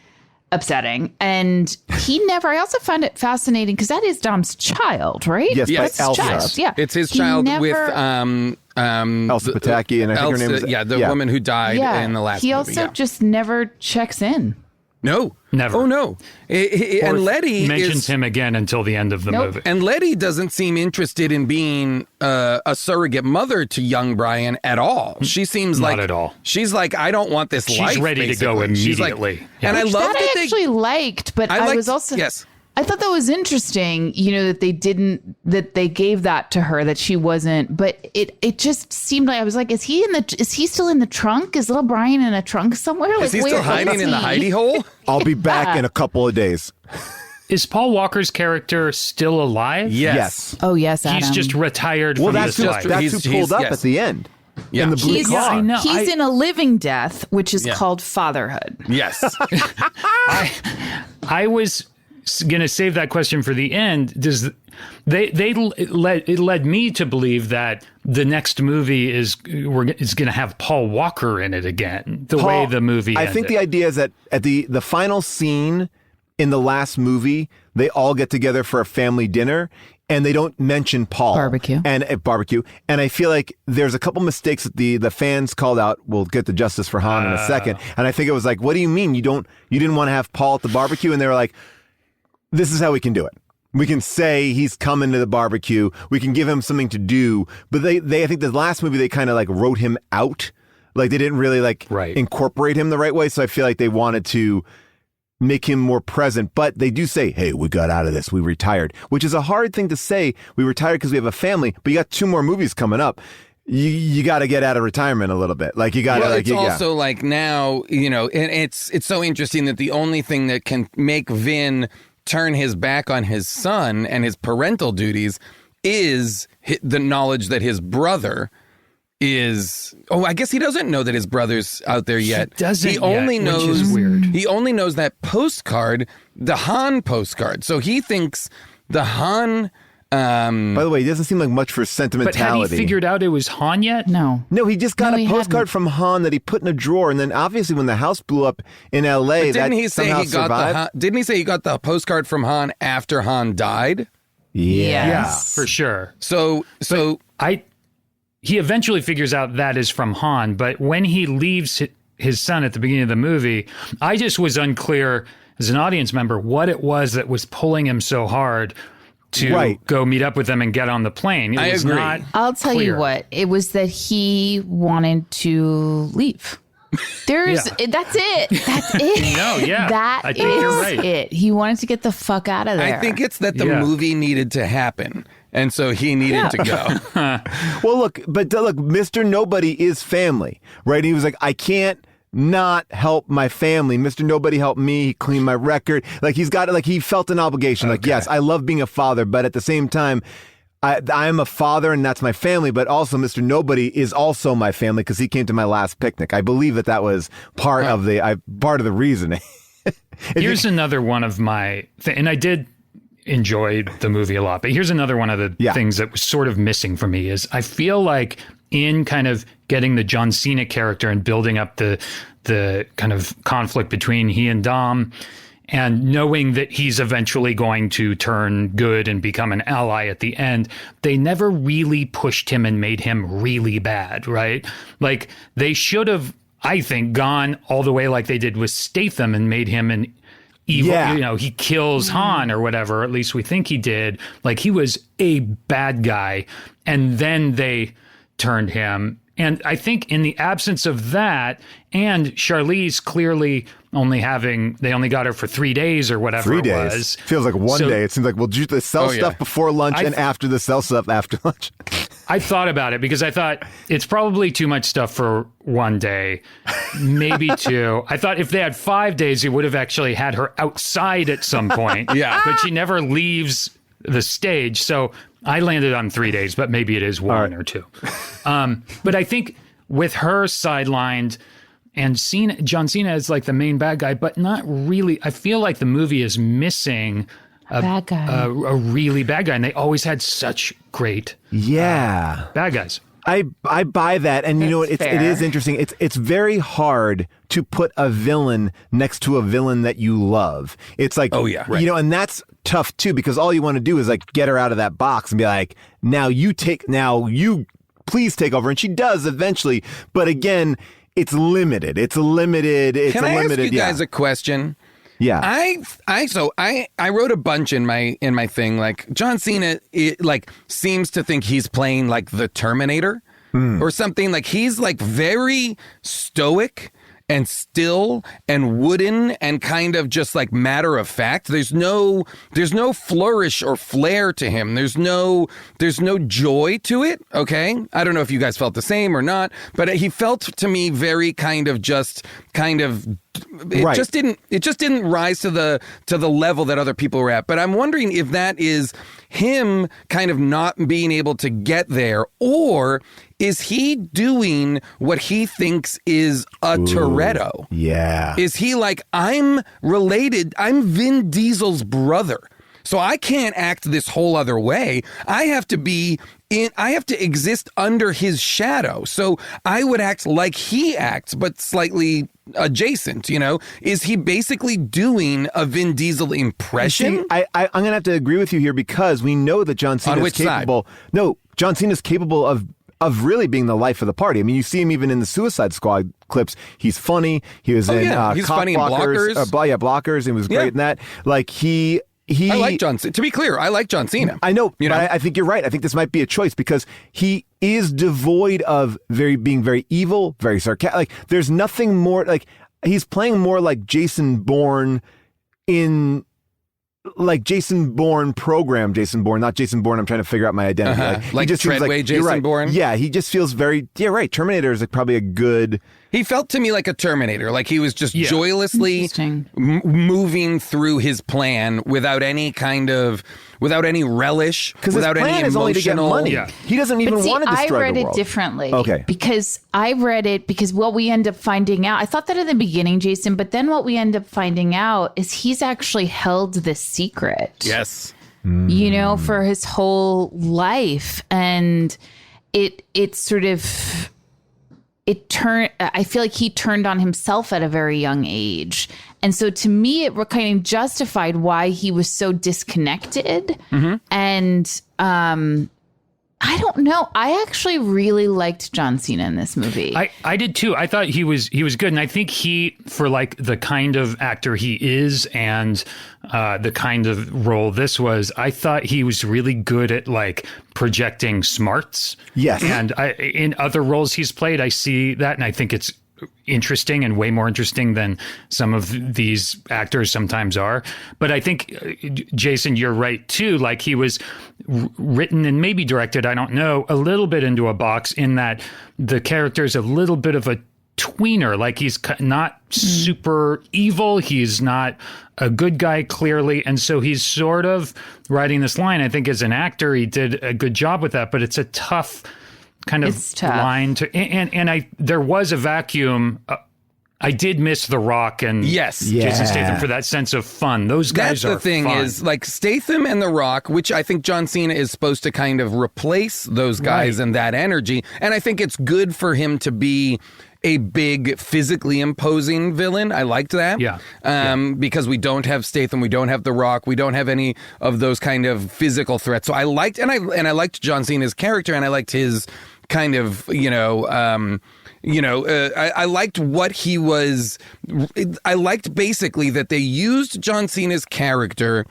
upsetting. And I also found it fascinating because that is Dom's child, right? Yes, That's by his Elsa. child. Yeah. it's his child with Elsa Pataki, and I think her name is the woman who died in the last movie. He also just never checks in. No. Never. Oh, no. And Letty mentions him again until the end of the movie. And Letty doesn't seem interested in being a surrogate mother to young Brian at all. She seems Not like at all. She's like, I don't want this life. She's ready to go basically. She's like- immediately. and I love that I they actually liked, but I was also I thought that was interesting, that they gave that to her, that she wasn't, but it just seemed like I was like, is he still in the trunk? Is little Brian in a trunk somewhere? Is he still hiding in the hidey hole? I'll be back in a couple of days. Is Paul Walker's character still alive? Yes. Oh yes, Adam. He's just retired from that's this who, life. that's who pulled up at the end. Yeah. In the blue He's, car. I know. He's in a living death, which is called fatherhood. Yes. I was going to save that question for the end. It led me to believe that the next movie is going to have Paul Walker in it again. The way the movie ended. I think the idea is that at the final scene in the last movie, they all get together for a family dinner. And they don't mention Paul. Barbecue. And I feel like there's a couple mistakes that the fans called out. We'll get to justice for Han in a second. And I think it was like, what do you mean you didn't want to have Paul at the barbecue? And they were like, this is how we can do it. We can say he's coming to the barbecue. We can give him something to do. But I think the last movie, they kind of like wrote him out. Like they didn't really incorporate him the right way. So I feel like they wanted to make him more present, but they do say, hey, we got out of this. We retired, which is a hard thing to say. We retired because we have a family, but you got 2 more movies coming up. you got to get out of retirement a little bit. Like you got to. Well, like, it's also like now, and it's so interesting that the only thing that can make Vin turn his back on his son and his parental duties is the knowledge that his brother is. Oh, I guess he doesn't know that his brother's out there yet. He doesn't. He only knows. Which is weird. He only knows that postcard, the Han postcard. So he thinks the Han. By the way, he doesn't seem like much for sentimentality. But had he figured out it was Han yet? No. No, he just got No, a he postcard hadn't. from Han that he put in a drawer, and then obviously when the house blew up in L.A., Didn't that he say somehow he got survived. Didn't he say he got the postcard from Han after Han died? Yeah. Yeah, Yes. for sure. So He eventually figures out that is from Han, but when he leaves his son at the beginning of the movie, I just was unclear as an audience member what it was that was pulling him so hard to go meet up with them and get on the plane. It was agree. not I'll tell you clear. what. It was that he wanted to leave. That's it. That's it. No, yeah. That I think you're right. it. He wanted to get the fuck out of there. I think it's that the Yeah. movie needed to happen, and so he needed to go. Well, look, Mr. Nobody is family, right? He was like, I can't not help my family. Mr. Nobody helped me. He cleaned my record. Like he felt an obligation. Like, yes, I love being a father, but at the same time, I am a father and that's my family, but also Mr. Nobody is also my family because he came to my last picnic. I believe that was part of the reasoning. Here's another one of my, and I did enjoy the movie a lot, but here's another one of the things that was sort of missing for me is I feel like in kind of getting the John Cena character and building up the kind of conflict between he and Dom and knowing that he's eventually going to turn good and become an ally at the end, they never really pushed him and made him really bad, right? Like they should have, I think, gone all the way like they did with Statham and made him an evil, he kills Han or whatever, or at least we think he did. Like he was a bad guy. And then they turned him. And I think in the absence of that, and Charlize clearly they only got her for 3 days or whatever 3 it days. was. Feels like one day. It seems like we'll do the sell stuff before lunch and after the sell stuff after lunch. I thought about it because I thought it's probably too much stuff for one day, maybe two. I thought if they had 5 days, he would have actually had her outside at some point. Yeah. But she never leaves the stage. So I landed on 3 days, but maybe it is one or two. But I think with her sidelined and John Cena is like the main bad guy, but not really. I feel like the movie is missing bad guy. a really bad guy. And they always had such great bad guys. I buy that, and you know what? It is interesting. It's very hard to put a villain next to a villain that you love. It's like, and that's tough too because all you want to do is like get her out of that box and be like, now you please take over, and she does eventually. But again, it's limited. Can I ask you guys a question? Yeah. I wrote a bunch in my thing. Like John Cena, seems to think he's playing like the Terminator or something. Like he's like very stoic and still and wooden and kind of just like matter of fact. There's no flourish or flair to him. There's no joy to it. Okay. I don't know if you guys felt the same or not, but he felt to me very it just didn't rise to the level that other people were at. But I'm wondering if that is him kind of not being able to get there, or is he doing what he thinks is a Toretto? Yeah. Is he like, I'm Vin Diesel's brother, so I can't act this whole other way. I have to exist under his shadow. So I would act like he acts, but slightly adjacent, Is he basically doing a Vin Diesel impression? See, I'm going to have to agree with you here because we know that John Cena is capable. Side? No, John Cena is capable of really being the life of the party. I mean, you see him even in the Suicide Squad clips. He's funny. He was in he's Cop funny in Blockers. Blockers. He was great in that. Like I like John Cena. To be clear, I like John Cena. I know, but I think you're right. I think this might be a choice because he is devoid of being very evil, very sarcastic. Like there's nothing more. Like he's playing more like Jason Bourne in like Jason Bourne program Jason Bourne, not Jason Bourne. I'm trying to figure out my identity. Like he just seems Treadway Jason you're right. Bourne? Yeah, he just feels very, right. Terminator is probably a good... He felt to me like a Terminator, like he was just joylessly moving through his plan without any relish, without his plan any is only to get emotional. money. Yeah. He doesn't even want to destroy the world. I read it differently. Okay. Because I read it because what we end up finding out, I thought that in the beginning, Jason, but then what we end up finding out is he's actually held this secret. Yes. You know, for his whole life. And it sort of... I feel like he turned on himself at a very young age. And so to me, it kind of justified why he was so disconnected. Mm-hmm. And I don't know. I actually really liked John Cena in this movie. I did too. I thought he was good. And I think for like the kind of actor he is and the kind of role this was, I thought he was really good at like projecting smarts. Yes. And in other roles he's played, I see that. And I think it's interesting and way more interesting than some of these actors sometimes are. But I think, Jason, you're right too. Like he was written and maybe directed, I don't know, a little bit into a box in that the character is a little bit of a tweener. Like he's not super evil. He's not a good guy, clearly. And so he's sort of writing this line. I think as an actor, he did a good job with that, but it's a tough kind of line to, and there was a vacuum. I did miss The Rock and Jason Statham for that sense of fun. Those guys are fun. That's the thing is like Statham and The Rock, which I think John Cena is supposed to kind of replace those guys and that energy. And I think it's good for him to be a big physically imposing villain. I liked that. Because we don't have Statham, we don't have The Rock, we don't have any of those kind of physical threats. So I liked, and I liked John Cena's character, and I liked his kind of, I liked what he was. I liked basically that they used John Cena's character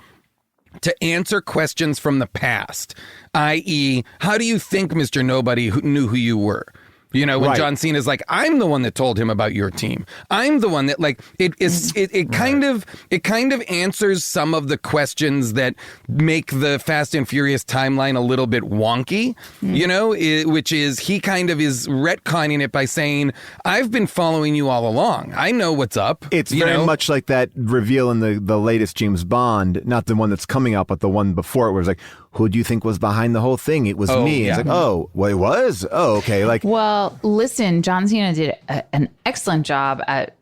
to answer questions from the past, i.e., how do you think Mr. Nobody knew who you were? You know, when John Cena's like, I'm the one that told him about your team. I'm the one that like it kind of answers some of the questions that make the Fast and Furious timeline a little bit wonky, you know, which is he kind of is retconning it by saying, I've been following you all along. I know what's up. It's very much like that reveal in the latest James Bond, not the one that's coming out, but the one before it, where it's like, who do you think was behind the whole thing? It was me. It's like, oh, well, it was? Oh, okay. Like, well, listen, John Cena did an excellent job at,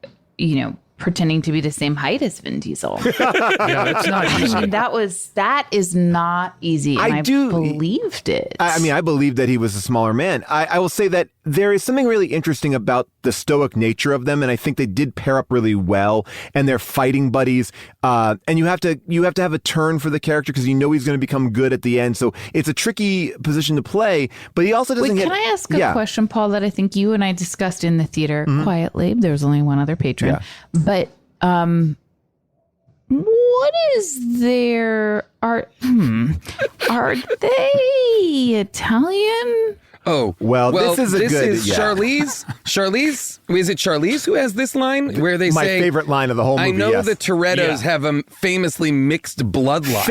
pretending to be the same height as Vin Diesel. That's not easy. I mean, that is not easy. And I believed it. I believed that he was a smaller man. I will say that there is something really interesting about the stoic nature of them, and I think they did pair up really well, and they're fighting buddies. And you have to have a turn for the character because you know he's going to become good at the end. So it's a tricky position to play, but he also doesn't Can I ask a question, Paul, that I think you and I discussed in the theater quietly? There was only one other patron. But what is their are they Italian? Oh, well, this is Charlize. Charlize, is it Charlize who has this line where they my say, favorite line of the whole movie? I know the Torettos have a famously mixed bloodline.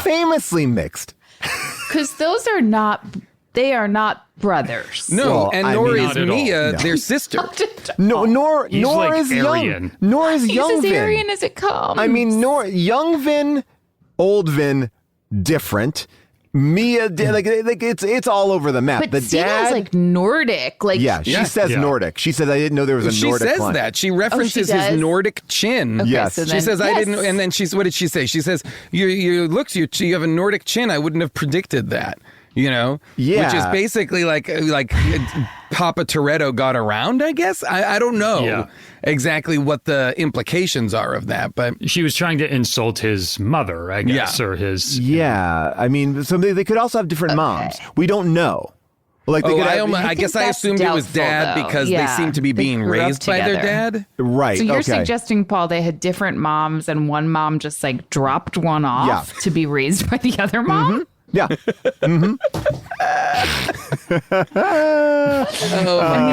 Famously mixed. Because those are not. They are not brothers. No, nor is Mia their sister. Nor like is Aryan. young. Nor is young He's as Vin. Aryan as it comes. I mean, young Vin, old Vin, different. Mia, like it's all over the map. But the Cena's dad, like Nordic. She says Nordic. She says I didn't know there was a Nordic. She says line. that. She references his Nordic chin. Okay, yes, so she says I didn't. And then what did she say? She says you have a Nordic chin. I wouldn't have predicted that. You know, which is basically like Papa Toretto got around, I guess. I don't know exactly what the implications are of that, but she was trying to insult his mother, I guess, or his. Yeah, I mean, so they could also have different moms. We don't know. Like they could I guess I assumed it was dad because they seem to be being raised by their dad. Right. So you're suggesting, Paul, they had different moms and one mom just like dropped one off to be raised by the other mom? Yeah.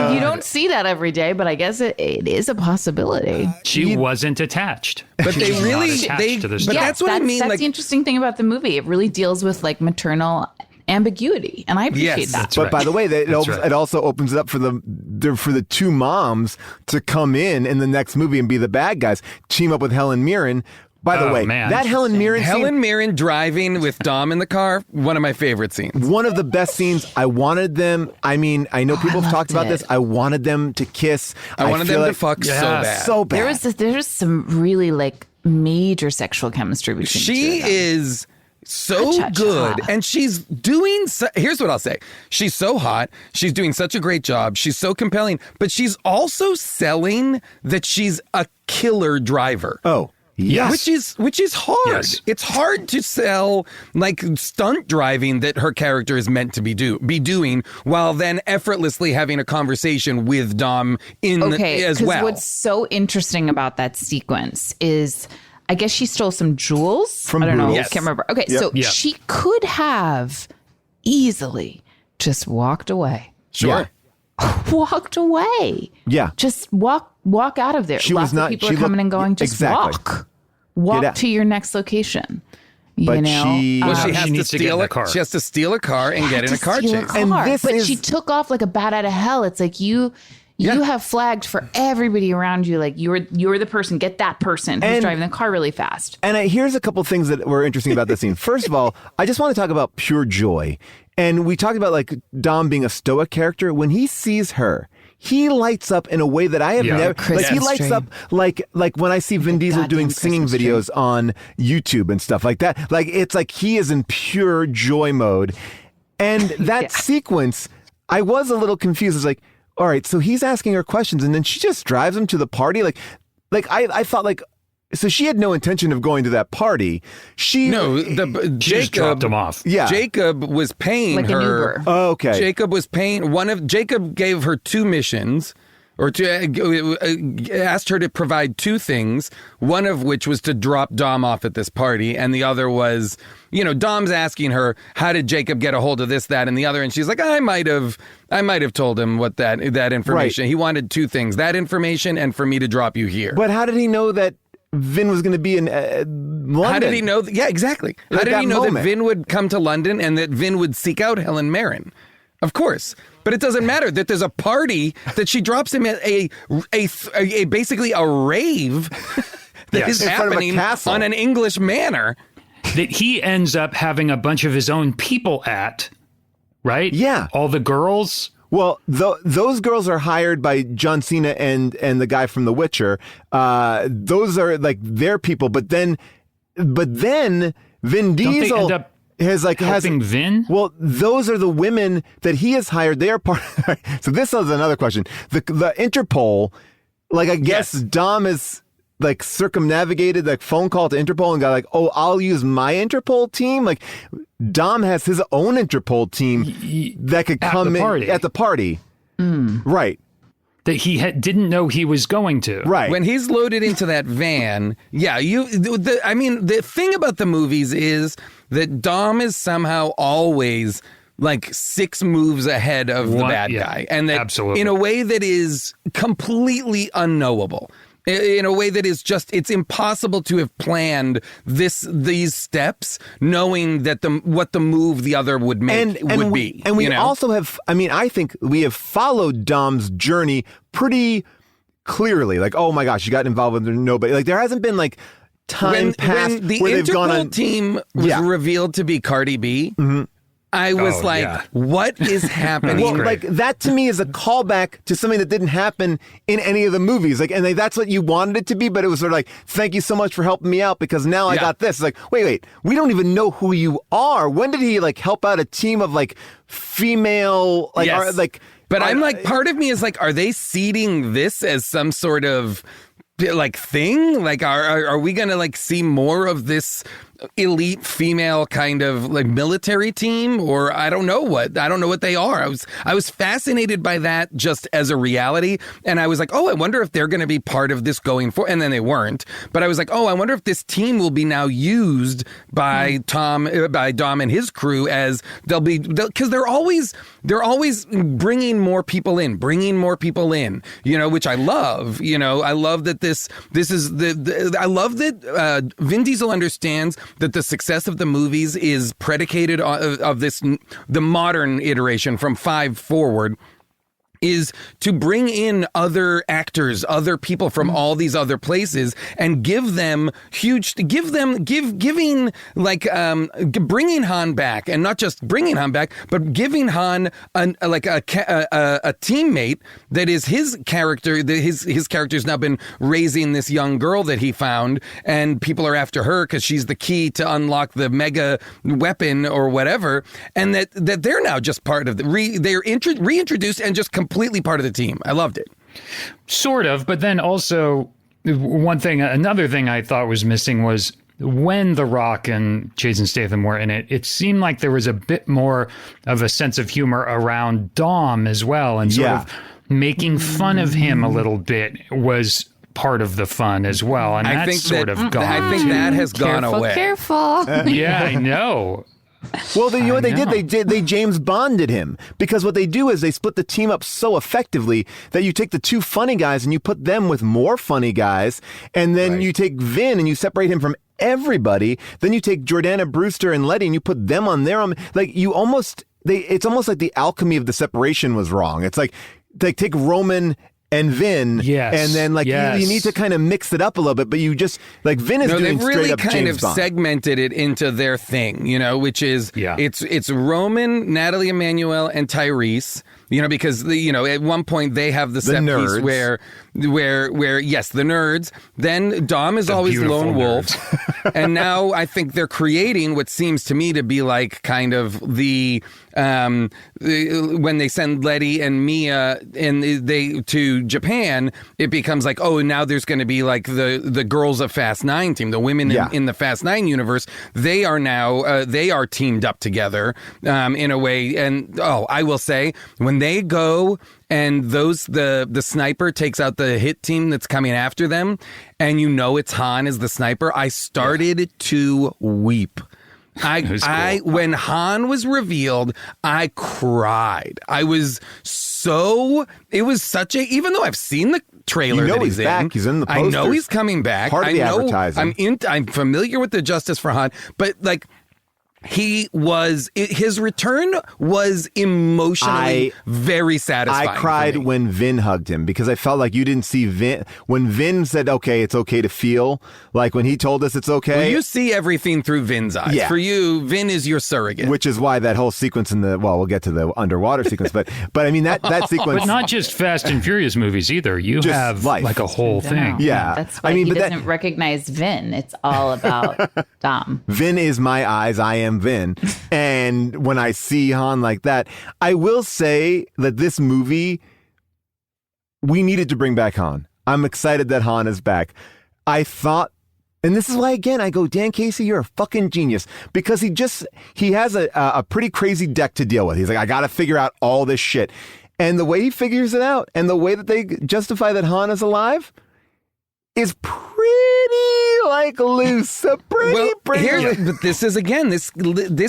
You don't see that every day, but I guess it is a possibility. She wasn't attached. But She they was really, not attached they, to this but dog. that's what I mean. That's Like, the interesting thing about the movie. It really deals with like maternal ambiguity, and I appreciate Yes, that. that's But right. by the way, That's right. it also opens it up for the two moms to come in the next movie and be the bad guys, team up with Helen Mirren. By the Oh, way, man. that Helen Mirren scene, Helen Mirren driving with Dom in the car, one of my favorite scenes. one of the best scenes. I wanted them. I mean, I know people have talked about loved this. it. I wanted them to kiss. I wanted feel them like- to fuck so Yes. bad. so bad. There was some really like major sexual chemistry between the two She of them. is so Cha-cha-cha. good, and she's doing here's what I'll say. She's so hot, she's doing such a great job, she's so compelling, but she's also selling that she's a killer driver. Oh, yes. Which is hard. Yes. It's hard to sell like stunt driving that her character is meant to be doing, while then effortlessly having a conversation with Dom as well. What's so interesting about that sequence is, I guess she stole some jewels From I don't know. Boodles. I Yes. can't remember. Okay, Yep. so Yep. she could have easily just walked away. Sure. Walked away. Yeah. Just walk out of there. She Lots was not- of people she are coming looked- and going. Just exactly. Walk Get out. to your next location. You But know? she- Well, She she has to needs to get in steal the a car. She has to steal a car and get in a to car steal chase. And this but is- she took off like a bat out of hell. It's like you have flagged for everybody around you. Like you're the person. Get that person who's And- driving the car really fast. And here's a couple things that were interesting about this scene. First of all, I just want to talk about pure joy. And we talked about like Dom being a stoic character. When he sees her, he lights up in a way that I have Yeah. never. Like he Christmas lights tree. up like when I see Vin Diesel goddamn doing singing Christmas tree. videos on YouTube and stuff like that. Like it's like he is in pure joy mode. And that Yeah. sequence, I was a little confused. It's like, all right, so he's asking her questions, and then she just drives him to the party. Like I thought like. So she had no intention of going to that party. She just dropped him off. Yeah. Jacob was paying Like an her. Uber. Oh, okay. Jacob was paying Jacob gave her two missions, or asked her to provide two things. One of which was to drop Dom off at this party, and the other was, Dom's asking her, "How did Jacob get a hold of this, that, and the other?" And she's like, "I might have told him what that information." Right. He wanted two things: that information, and for me to drop you here. But how did he know that Vin was going to be in London? How did he know? Yeah, exactly. How Like did that he know moment. that Vin would come to London and that Vin would seek out Helen Mirren? Of course. But it doesn't matter that there's a party that she drops him at a basically a rave that is In front of a happening castle. on an English manor. That he ends up having a bunch of his own people at, right? Yeah. All the girls. Well, those girls are hired by John Cena and the guy from The Witcher. Those are like their people. But then Vin Don't they Diesel end up helping Vin? Well, those are the women that he has hired. They are part. So this is another question. The Interpol, like I guess Yes. Dom is like circumnavigated that phone call to Interpol and got like, oh, I'll use my Interpol team. Like Dom has his own Interpol team that could At come the in party. at the party. Right. That he didn't know he was going to. Right. When he's loaded into that van, the thing about the movies is that Dom is somehow always like 6 moves ahead of the bad guy. And that absolutely. in a way that is completely unknowable. In a way that is just, it's impossible to have planned these steps knowing that what the move the other would make would be. And we also have, I think we have followed Dom's journey pretty clearly. Like, oh my gosh, you got involved with nobody. Like there hasn't been like time passed when the where they've gone Interpol on. team was Yeah. revealed to be Cardi B, I was Oh, like, yeah. what is happening? Well, great. like that to me is a callback to something that didn't happen in any of the movies. Like, and that's what you wanted it to be, but it was sort of like, thank you so much for helping me out because now I Yeah. got this. It's like, wait, we don't even know who you are. When did he like help out a team of like female, like, Yes. But I'm like, part of me is like, are they seeding this as some sort of like thing? Like, are we gonna like see more of this elite female kind of like military team, or I don't know what they are. I was fascinated by that just as a reality, and I was like, oh, I wonder if they're going to be part of this going forward. And then they weren't, but I was like, oh, I wonder if this team will be now used by Dom and his crew, as because they're always bringing more people in, which I love. I love that I love that Vin Diesel understands that the success of the movies is predicated of the modern iteration from 5 forward, is to bring in other actors, other people from all these other places, and bringing Han back, and not just bringing Han back, but giving Han a teammate that is his character. His character's now been raising this young girl that he found, and people are after her because she's the key to unlock the mega weapon or whatever, and that they're now just part of they're reintroduced and just completely part of the team. I loved it. Sort of, but then also another thing I thought was missing was when The Rock and Jason Statham were in it, it seemed like there was a bit more of a sense of humor around Dom as well, and sort of making fun of him a little bit was part of the fun as well. And I think that has gone away. Careful. Yeah, I know. Well, you know what they did? They James Bonded him, because what they do is they split the team up so effectively that you take the 2 funny guys and you put them with more funny guys, and then you take Vin and you separate him from everybody. Then you take Jordana Brewster and Letty and you put them on their own. Like it's almost like the alchemy of the separation was wrong. It's like take Roman and Vin, and then you need to kind of mix it up a little bit, but you just Vin is doing straight up James Bond. They've really kind of segmented it into their thing, which is it's Roman, Natalie Emmanuel, and Tyrese. Because at one point they have the set piece where yes, the nerds. Then Dom is always lone wolf, and now I think they're creating what seems to me to be like kind of when they send Letty and Mia to Japan, it becomes like, oh, now there's going to be like the girls of Fast 9 team, the women in the Fast 9 universe. They are now they are teamed up together in a way, and I will say when they go and the sniper takes out the hit team that's coming after them, and it's Han as the sniper, I started to weep. When Han was revealed, I cried. It was such even though I've seen the trailer that he's back. He's in the posters. I know he's coming back. Part of the advertising. I'm familiar with the Justice for Han, but his return was emotionally very satisfying. I cried when Vin hugged him, because I felt like you didn't see Vin. When Vin said, okay, it's okay to feel, like when he told us it's okay. Well, you see everything through Vin's eyes. Yeah. For you, Vin is your surrogate. Which is why that whole sequence we'll get to the underwater sequence, but I mean that sequence. But not just Fast and Furious movies either. You have like a whole thing. Yeah. That's why he doesn't recognize Vin. It's all about Dom. Vin is my eyes. I am Vin. And when I see Han like that, I will say that this movie, we needed to bring back Han. I'm excited that Han is back. I thought, and this is why, again, I go, Dan Casey, you're a fucking genius, because he has a pretty crazy deck to deal with. He's like, I got to figure out all this shit. And the way he figures it out, and the way that they justify that Han is alive, is pretty loose. Pretty. But this is, again, this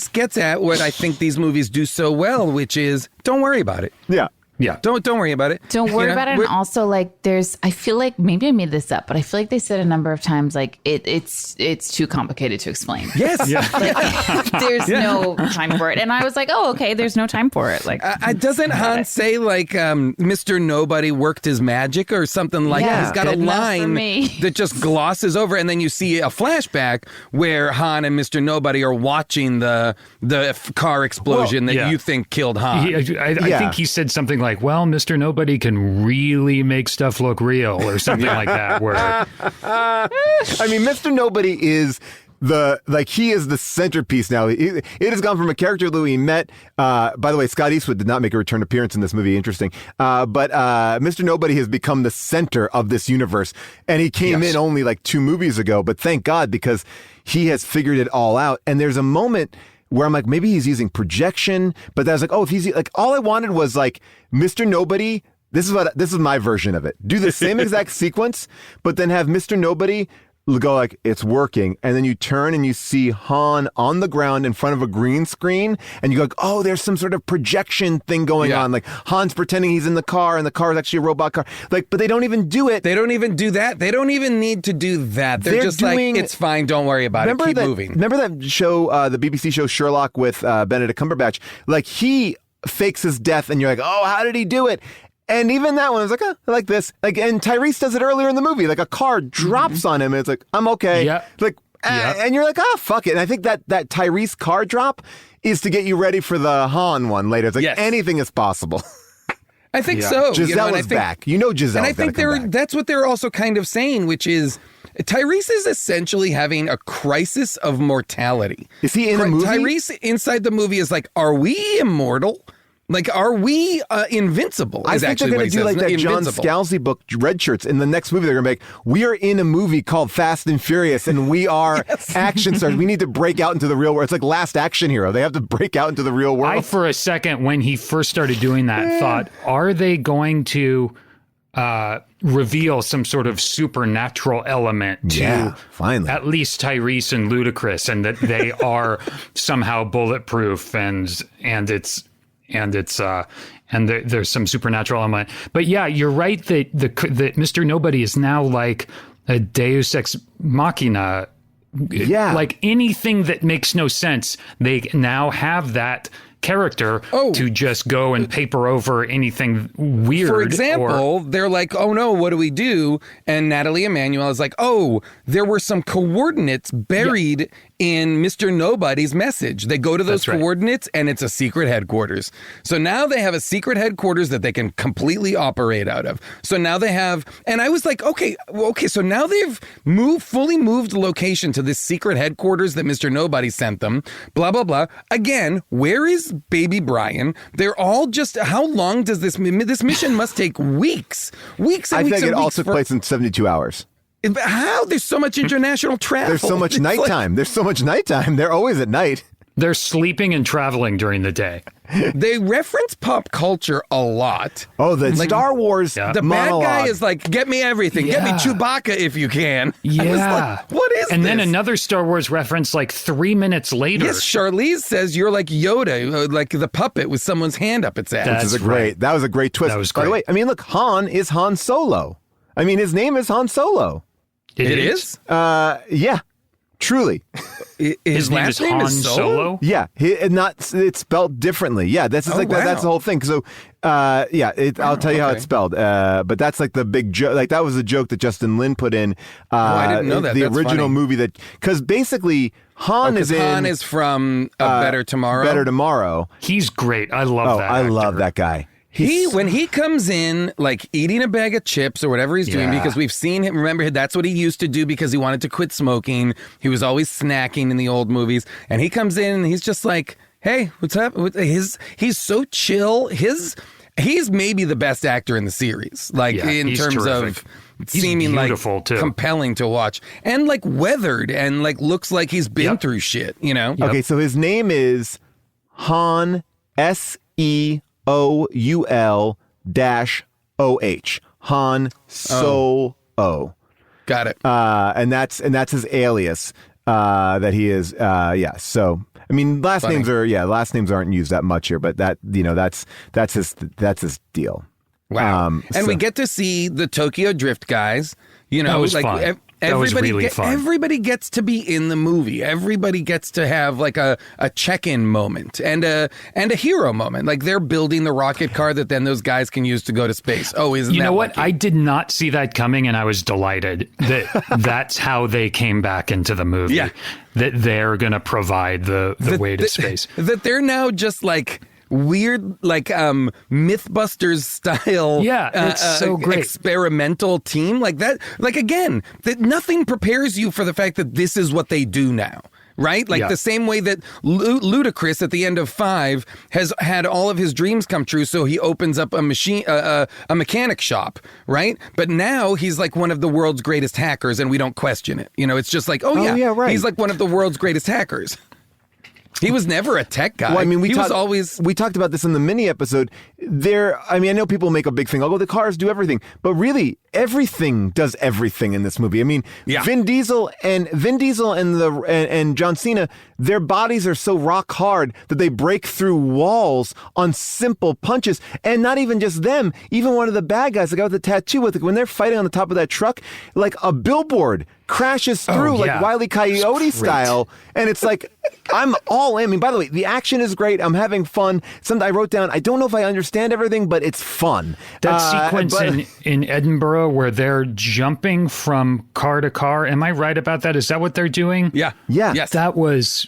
gets at what I think these movies do so well, which is don't worry about it. Yeah. Yeah. Don't worry about it. Don't worry about it. And also, I feel like maybe I made this up, but I feel like they said a number of times, it's too complicated to explain. Yes. Yeah. There's no time for it. And I was like, oh, okay, there's no time for it. Doesn't Han say Mr. Nobody worked his magic or something like that? He's got a line that just glosses over, and then you see a flashback where Han and Mr. Nobody are watching the car explosion that you think killed Han. I think he said something like, well, Mr. Nobody can really make stuff look real, or something like that. Where I mean, Mr. Nobody is he is the centerpiece now. It has gone from a character that we met. By the way, Scott Eastwood did not make a return appearance in this movie. Interesting. But Mr. Nobody has become the center of this universe, and he came in only 2 movies ago. But thank God, because he has figured it all out. And there's a moment where I'm like, maybe he's using projection, but I was like, oh, if he's like, all I wanted was like Mr. Nobody. This is my version of it. Do the same exact sequence, but then have Mr. Nobody go like, it's working. And then you turn and you see Han on the ground in front of a green screen. And you go, like, oh, there's some sort of projection thing going on. Like Han's pretending he's in the car and the car is actually a robot car. Like, but they don't even do it. They don't even do that. They don't even need to do that. They're just doing, like, it's fine. Don't worry about it. Keep moving. Remember that show, the BBC show Sherlock with Benedict Cumberbatch? Like he fakes his death and you're like, oh, how did he do it? And even that one was like, I like this. Like, and Tyrese does it earlier in the movie. Like a car drops on him and it's like, I'm okay. Yeah. Like, and you're like, fuck it. And I think that Tyrese car drop is to get you ready for the Han one later. It's like anything is possible. I think so. Giselle is back. Giselle. And I think that's what they're also kind of saying, which is Tyrese is essentially having a crisis of mortality. Is he in the movie? Tyrese inside the movie is like, are we immortal? Like, are we invincible? I think they're going to do like that John Scalzi book, Red Shirts. In the next movie, they're going to make, we are in a movie called Fast and Furious, and we are action stars. We need to break out into the real world. It's like Last Action Hero. They have to break out into the real world. I, for a second, when he first started doing that, thought, are they going to reveal some sort of supernatural element to finally at least Tyrese and Ludacris, and that they are somehow bulletproof and there's some supernatural element. But yeah, you're right that that Mr. Nobody is now like a Deus Ex Machina. Yeah, like anything that makes no sense, they now have that character to just go and paper over anything weird. For example, they're like, oh no, what do we do? And Natalie Emmanuel is like, oh, there were some coordinates buried in Mr. Nobody's message. They go to those coordinates and it's a secret headquarters. So now they have a secret headquarters that they can completely operate out of. So now they have, and I was like, okay, so now they've fully moved the location to this secret headquarters that Mr. Nobody sent them, blah, blah, blah. Again, where is baby Brian? They're all just, how long does this mission must take weeks and weeks. I think it all took place in 72 hours. How? There's so much international travel. There's so much nighttime. There's so much nighttime. They're always at night. They're sleeping and traveling during the day. They reference pop culture a lot. Oh, the Star Wars The monologue. bad guy is like, get me everything. Get me Chewbacca if you can. Yeah. I was like, what is and this? then another Star Wars reference like 3 minutes later. Yes, Charlize says you're like Yoda, like the puppet with someone's hand up its ass. That was a great twist. That was By the great. way, I mean, look, Han is Han Solo. I mean, his name is Han Solo. It is? Yeah, truly. His name is Han Solo? Yeah, it's spelled differently. Yeah, that's that's the whole thing. So, I'll tell you how it's spelled. But that's like the big joke. Like that was a joke that Justin Lin put in. I didn't know that. The That's original funny. movie because basically Han is in. Han is from Better Tomorrow. Better Tomorrow. He's great. I love that. I love actor. that guy. When he comes in, like eating a bag of chips or whatever he's doing, because we've seen him. Remember, that's what he used to do because he wanted to quit smoking. He was always snacking in the old movies, and he comes in and he's just like, "Hey, what's up?" He's so chill. He's maybe the best actor in the series, like in terms terrific. of seeming like compelling to watch and like weathered and like looks like he's been through shit. You know? Okay, so his name is Han SEOUL-OH. Han Solo. Got it. And that's his alias. That he is. So I mean, last names aren't used that much here, but that's his deal. Wow. And we get to see the Tokyo Drift guys. You know, that was like fun. That was really fun. Everybody gets to be in the movie. Everybody gets to have like a check-in moment and a hero moment. Like they're building the rocket car that then those guys can use to go to space. Oh, isn't that You know what? lucky? I did not see that coming, and I was delighted that that's how they came back into the movie. Yeah. That they're going to provide the way to space. That they're now just like weird, like Mythbusters style. Yeah, it's so great. Experimental team like that. Like again, that nothing prepares you for the fact that this is what they do now. right? Like the same way that Ludacris at the end of 5 has had all of his dreams come true. So he opens up a mechanic shop, right? But now he's like one of the world's greatest hackers, and we don't question it. You know, it's just like, right. He's like one of the world's greatest hackers. He was never a tech guy. Well, I mean, we talked about this in the mini episode. I know people make a big thing. The cars do everything, but really, everything does everything in this movie. I mean, Vin Diesel and John Cena, their bodies are so rock hard that they break through walls on simple punches. And not even just them, even one of the bad guys, the guy with the tattoo, when they're fighting on the top of that truck, like a billboard crashes through like Wile E. Coyote style. And it's like, I'm all in. I mean, by the way, the action is great. I'm having fun. I wrote down, I don't know if I understand everything, but it's fun. That sequence in Edinburgh where they're jumping from car to car. Am I right about that? Is that what they're doing? Yeah. Yes. That was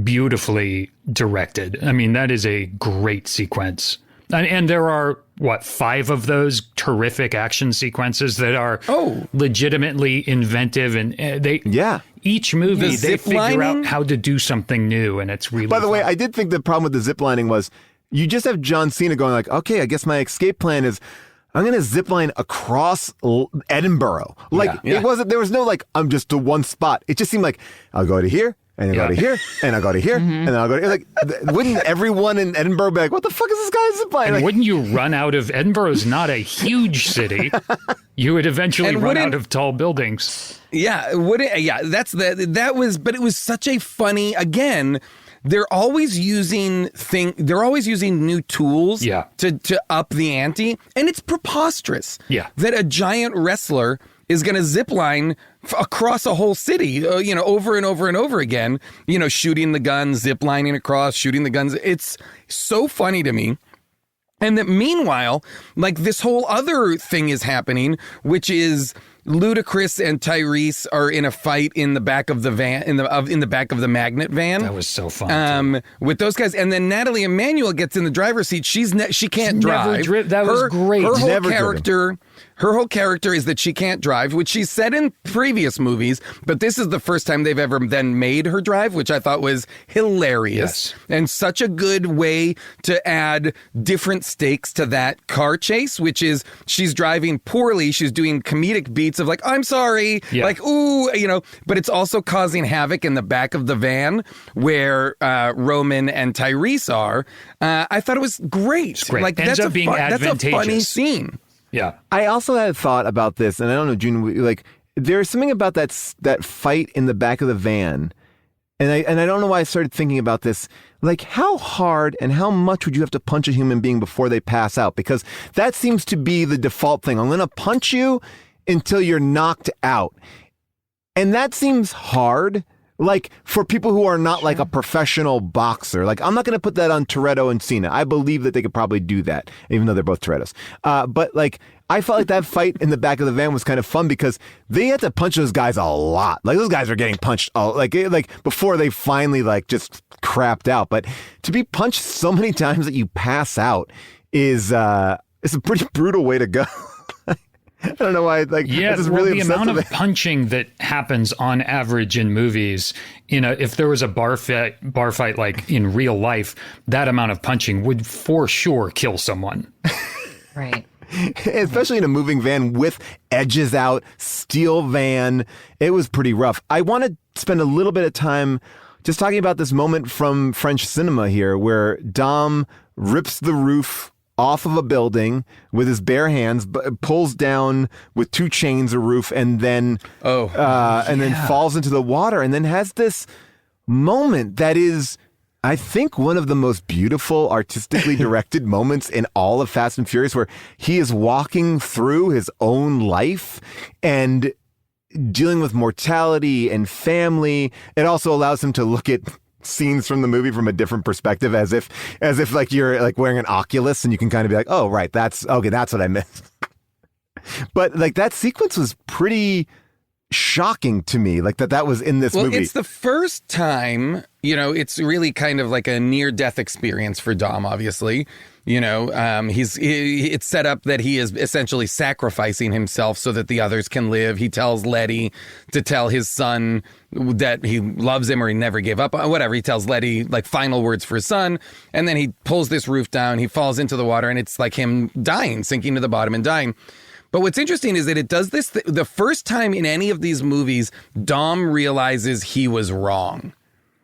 beautifully directed. I mean, that is a great sequence. And there are, 5 of those terrific action sequences that are legitimately inventive. And each movie, they figure out how to do something new. And it's really By the fun. way, I did think the problem with the zip lining was you just have John Cena going like, okay, I guess my escape plan is I'm going to zip line across Edinburgh. Like there was no like, I'm just to one spot. It just seemed like I'll go to here. And I'll go to here, and I'll go to here, and then I'll go to here. Like, wouldn't everyone in Edinburgh be like, what the fuck is this guy ziplining? And like, wouldn't you run out of Edinburgh is not a huge city. You would eventually run out of tall buildings. Yeah, but it was such a funny, again, they're always using new tools to up the ante, and it's preposterous that a giant wrestler is going to zip line across a whole city, over and over and over again, shooting the guns, zip lining across, shooting the guns. It's so funny to me. And that meanwhile, like this whole other thing is happening, which is Ludacris and Tyrese are in a fight in the back of the van, in the back of the magnet van. That was so fun. With those guys, and then Natalie Emmanuel gets in the driver's seat. She can't drive. That was great. Her whole character is that she can't drive, which she said in previous movies, but this is the first time they've ever then made her drive, which I thought was hilarious and such a good way to add different stakes to that car chase, which is she's driving poorly. She's doing comedic beats of like, I'm sorry, like, ooh, but it's also causing havoc in the back of the van where Roman and Tyrese are. I thought it was great. It's great. Like, that's a funny scene. Yeah. I also had thought about this, and I don't know, June, like there's something about that fight in the back of the van, and I don't know why I started thinking about this. Like, how hard and how much would you have to punch a human being before they pass out? Because that seems to be the default thing. I'm going to punch you until you're knocked out, and that seems hard. Like, for people who are not like a professional boxer, like, I'm not going to put that on Toretto and Cena. I believe that they could probably do that, even though they're both Torettos. But like, I felt like that fight in the back of the van was kind of fun because they had to punch those guys a lot. Like, those guys are getting punched like before they finally like just crapped out. But to be punched so many times that you pass out is it's a pretty brutal way to go. I don't know why. Like, the amount of punching that happens on average in movies, if there was a bar fight like in real life, that amount of punching would for sure kill someone. Right. Especially in a moving van with edges out, steel van. It was pretty rough. I want to spend a little bit of time just talking about this moment from French cinema here where Dom rips the roof off of a building with his bare hands, pulls down with 2 chains a roof, and then then falls into the water, and then has this moment that is, I think, one of the most beautiful, artistically directed moments in all of Fast and Furious, where he is walking through his own life and dealing with mortality and family. It also allows him to look at scenes from the movie from a different perspective, as if like you're like wearing an Oculus and you can kind of be like, oh, right, that's what I missed. But like that sequence was pretty shocking to me, like that was in this movie. Well, it's the first time, it's really kind of like a near-death experience for Dom, obviously. It's set up that he is essentially sacrificing himself so that the others can live. He tells Letty to tell his son that he loves him or he never gave up, whatever. He tells Letty like final words for his son. And then he pulls this roof down. He falls into the water and it's like him dying, sinking to the bottom and dying. But what's interesting is that it does this the first time in any of these movies, Dom realizes he was wrong.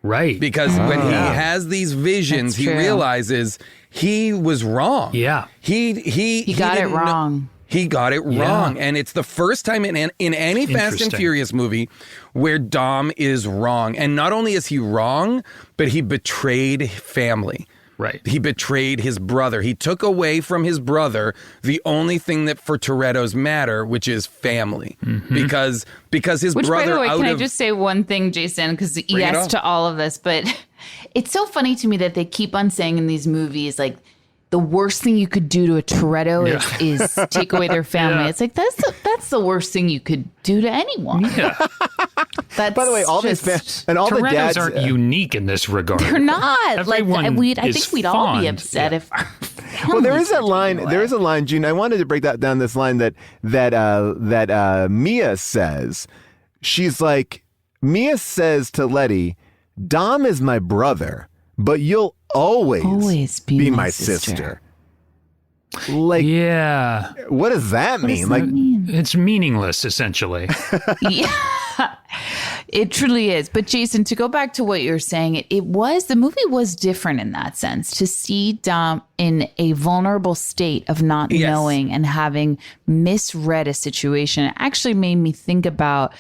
Right. Because when he has these visions, he realizes he was wrong. Yeah. He got it wrong. He got it wrong. And it's the first time in any Fast and Furious movie where Dom is wrong. And not only is he wrong, but he betrayed family. Right. He betrayed his brother. He took away from his brother the only thing that for Toretto's matter, which is family. Mm-hmm. Because his which, brother. By the way, can I just say one thing, Jason? Because yes to all of this, but it's so funny to me that they keep on saying in these movies, like, the worst thing you could do to a Toretto is take away their family. Yeah. It's like, that's the worst thing you could do to anyone. Yeah. By the way, all these and all Torettos the dads aren't unique in this regard. They're not. Everyone I think we'd all be upset if. Well, there is a line. There is a line, June. I wanted to break down this line that Mia says. She's like, Mia says to Letty, "Dom is my brother, but you'll always be my sister." Like, yeah. What does that mean? Like, it's meaningless, essentially. Yeah, it truly is. But Jason, to go back to what you're saying, the movie was different in that sense. To see Dom in a vulnerable state of not knowing and having misread a situation, it actually made me think about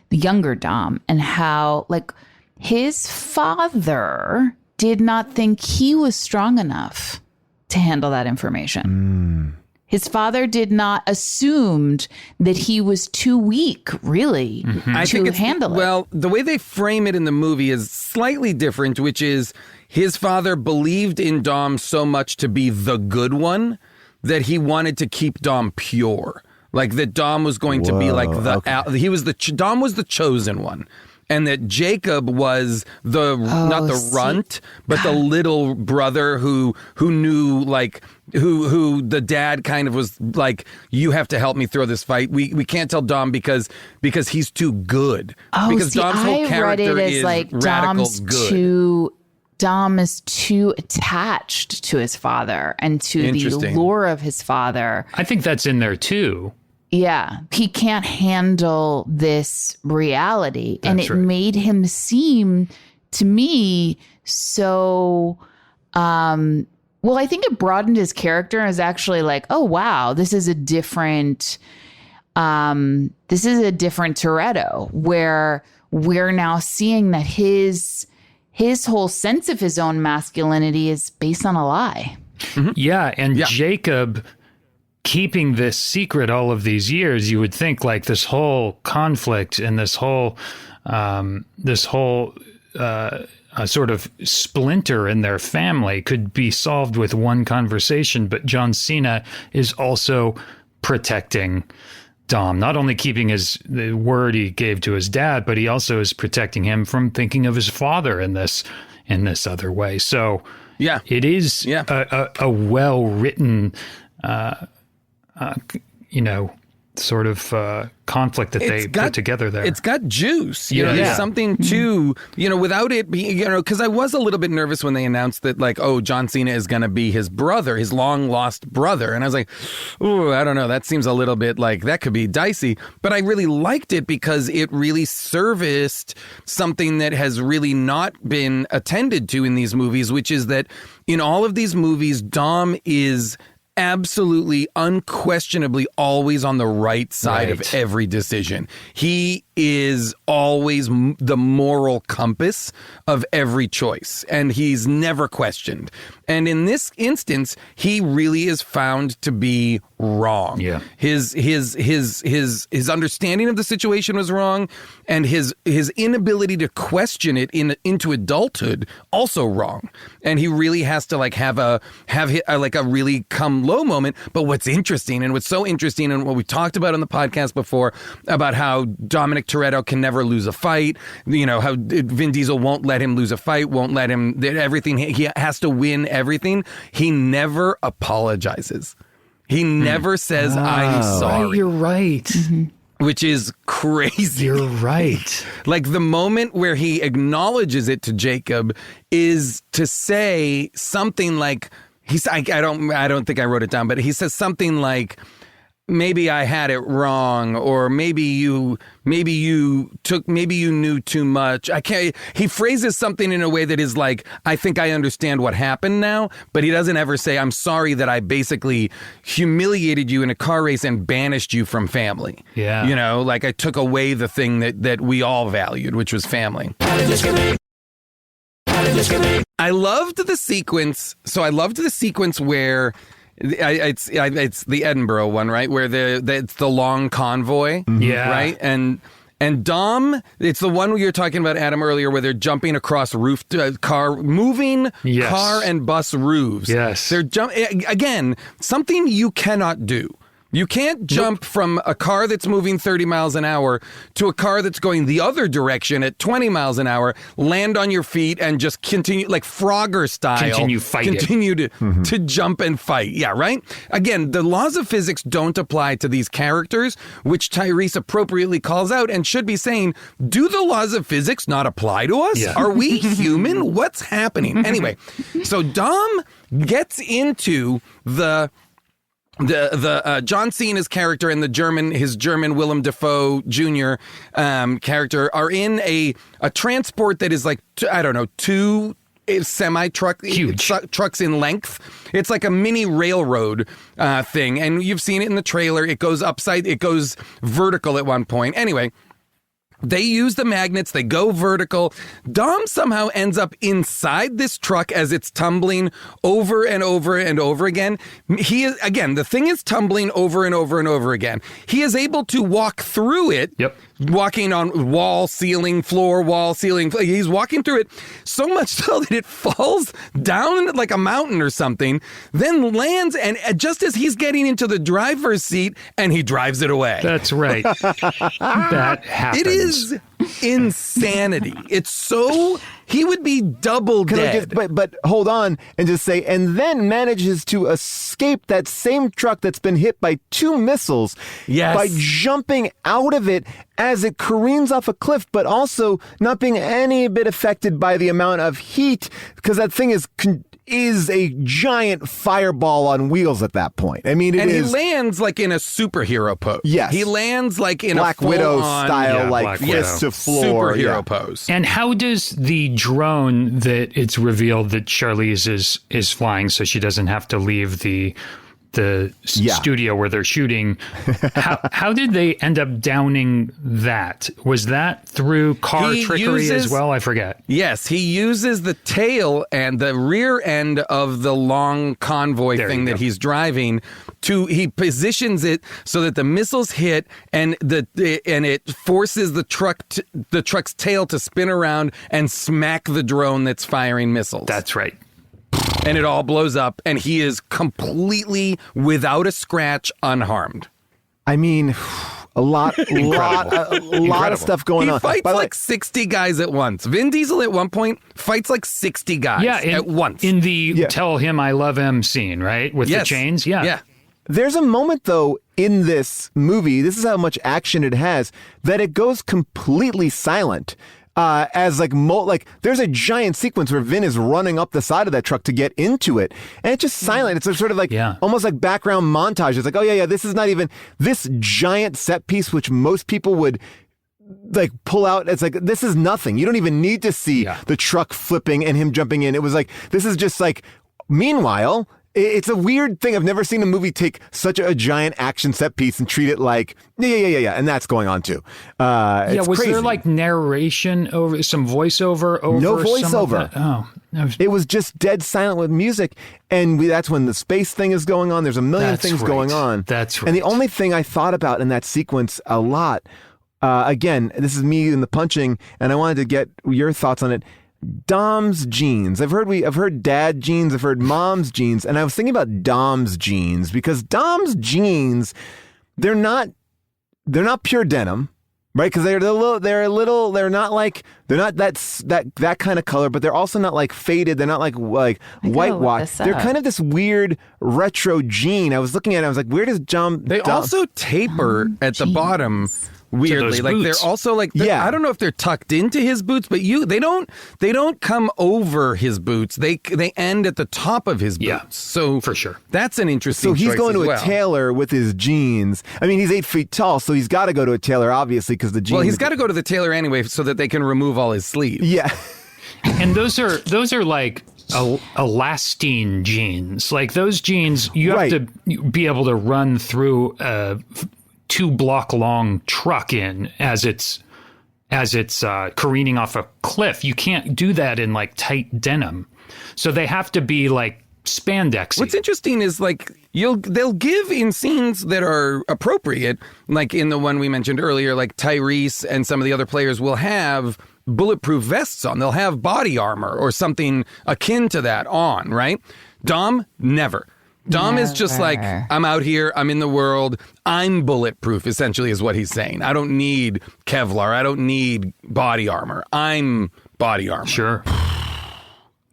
the younger Dom and how, like, his father did not think he was strong enough to handle that information. His father did not assumed that he was too weak, really, to handle it. Well, the way they frame it in the movie is slightly different, which is his father believed in Dom so much to be the good one that he wanted to keep Dom pure. Like that Dom was going to be like Dom was the chosen one. And that Jacob was not the runt, but the little brother who knew, like, who the dad kind of was like, you have to help me through this fight. We can't tell Dom because he's too good. Because Dom's whole character is like radical good. Dom is too attached to his father and to the lore of his father. I think that's in there too. Yeah, he can't handle this reality. And it made him seem to me so, well, I think it broadened his character as actually like, oh, wow, this is a different Toretto, where we're now seeing that his whole sense of his own masculinity is based on a lie. Mm-hmm. Yeah, and Jacob keeping this secret all of these years, you would think like this whole conflict and this whole sort of splinter in their family could be solved with one conversation. But John Cena is also protecting Dom, not only keeping the word he gave to his dad, but he also is protecting him from thinking of his father in this other way. So it is a well-written sort of conflict that they put together there. It's got juice. There's something to, without it being, because I was a little bit nervous when they announced that, like, oh, John Cena is going to be his brother, his long lost brother. And I was like, oh, I don't know. That seems a little bit like that could be dicey. But I really liked it because it really serviced something that has really not been attended to in these movies, which is that in all of these movies, Dom is absolutely, unquestionably always on the right side of every decision. He is always the moral compass of every choice, and he's never questioned. And in this instance, he really is found to be wrong. Yeah. His understanding of the situation was wrong, and his inability to question it into adulthood also wrong. And he really has to have a really come low moment. But what's interesting, and what's so interesting, and what we talked about on the podcast before about how Dominic Toretto can never lose a fight. You know, how Vin Diesel won't let him lose a fight, won't let him, everything. He has to win everything. He never apologizes. He never says, I'm sorry. Right, you're right. Which is crazy. You're right. Like the moment where he acknowledges it to Jacob is to say something like, I don't think I wrote it down, but he says something like, maybe I had it wrong, or maybe you knew too much. He phrases something in a way that is like, I think I understand what happened now, but he doesn't ever say, I'm sorry that I basically humiliated you in a car race and banished you from family. Yeah. You know, like I took away the thing that we all valued, which was family. I loved the sequence. So I loved the sequence where it's the Edinburgh one, right? Where it's the long convoy, yeah, right? And Dom, it's the one you were talking about, Adam, earlier, where they're jumping across moving car and bus roofs. Yes, they're again, something you cannot do. You can't jump from a car that's moving 30 miles an hour to a car that's going the other direction at 20 miles an hour, land on your feet and just continue, like Frogger style. Continue to jump and fight. Yeah, right? Again, the laws of physics don't apply to these characters, which Tyrese appropriately calls out and should be saying, do the laws of physics not apply to us? Yeah. Are we human? What's happening? Anyway, so Dom gets into the John Cena's character and his German Willem Dafoe Jr. Character are in a transport that is like, I don't know, two semi-truck trucks in length. It's like a mini railroad thing, and you've seen it in the trailer. It goes vertical at one point. Anyway, they use the magnets, they go vertical. Dom somehow ends up inside this truck as it's tumbling over and over and over again. The thing is tumbling over and over and over again. He is able to walk through it. Yep. Walking on wall, ceiling, floor, wall, ceiling. He's walking through it so much so that it falls down like a mountain or something, then lands, and just as he's getting into the driver's seat, and he drives it away. That's right. That happens. It is insanity. It's so... He would be double dead. But hold on and just say, and then manages to escape that same truck that's been hit by 2 missiles by jumping out of it as it careens off a cliff, but also not being any bit affected by the amount of heat, because that thing is a giant fireball on wheels at that point. I mean, he lands like in a superhero pose. Yes. He lands like in Black a Widow style, fist to floor. Superhero pose. And how does the drone that it's revealed that Charlize is flying so she doesn't have to leave the studio where they're shooting, how did they end up downing that? Was that through car trickery as well? I forget. Yes, he uses the tail and the rear end of the long convoy thing that he's driving he positions it so that the missiles hit and it forces the truck's tail to spin around and smack the drone that's firing missiles. That's right. And it all blows up, and he is completely, without a scratch, unharmed. I mean, a lot of stuff going on. He fights like 60 guys at once. Vin Diesel at one point fights like 60 guys at once. In the tell him I love him scene, right? With the chains? Yeah. There's a moment, though, in this movie, this is how much action it has, that it goes completely silent. As there's a giant sequence where Vin is running up the side of that truck to get into it, and it's just silent. It's sort of like almost like background montage. It's like, oh yeah, this is not even this giant set piece, which most people would like pull out. It's like, this is nothing. You don't even need to see the truck flipping and him jumping in. It was like, this is just like, meanwhile, it's a weird thing. I've never seen a movie take such a giant action set piece and treat it like, yeah, and that's going on too. Was crazy. There like narration over, some voiceover over? No voiceover. It was just dead silent with music, and that's when the space thing is going on. There's a million things going on. That's right. And the only thing I thought about in that sequence a lot, again, this is me in the punching, and I wanted to get your thoughts on it. Dom's jeans. I've heard dad jeans, I've heard mom's jeans, and I was thinking about Dom's jeans, because Dom's jeans, they're not pure denim. Right, because they're not that kind of color, but they're also not like faded. They're not like whitewashed. They're kind of this weird retro jean. I was looking at it, I was like, where does John? They also taper at the bottom. Weirdly, like boots. they're also like I don't know if they're tucked into his boots, but they don't come over his boots. They end at the top of his boots. Yeah, so for sure, that's an interesting. So he's choice going to as a well. tailor with his jeans. I mean, he's 8 feet tall, so he's got to go to a tailor, obviously, because the jeans. Well, he's got to go to the tailor anyway, so that they can remove all his sleeves. Yeah, and those are like elastine jeans. Like those jeans, you have to be able to run through a 2-block long truck in as it's careening off a cliff. You can't do that in like tight denim, so they have to be like spandex. What's interesting is like they'll give in scenes that are appropriate, like in the one we mentioned earlier, like Tyrese and some of the other players will have bulletproof vests on. They'll have body armor or something akin to that on, right? Dom, never. Dom is just like, I'm out here, I'm in the world, I'm bulletproof, essentially is what he's saying. I don't need Kevlar, I don't need body armor. I'm body armor. Sure.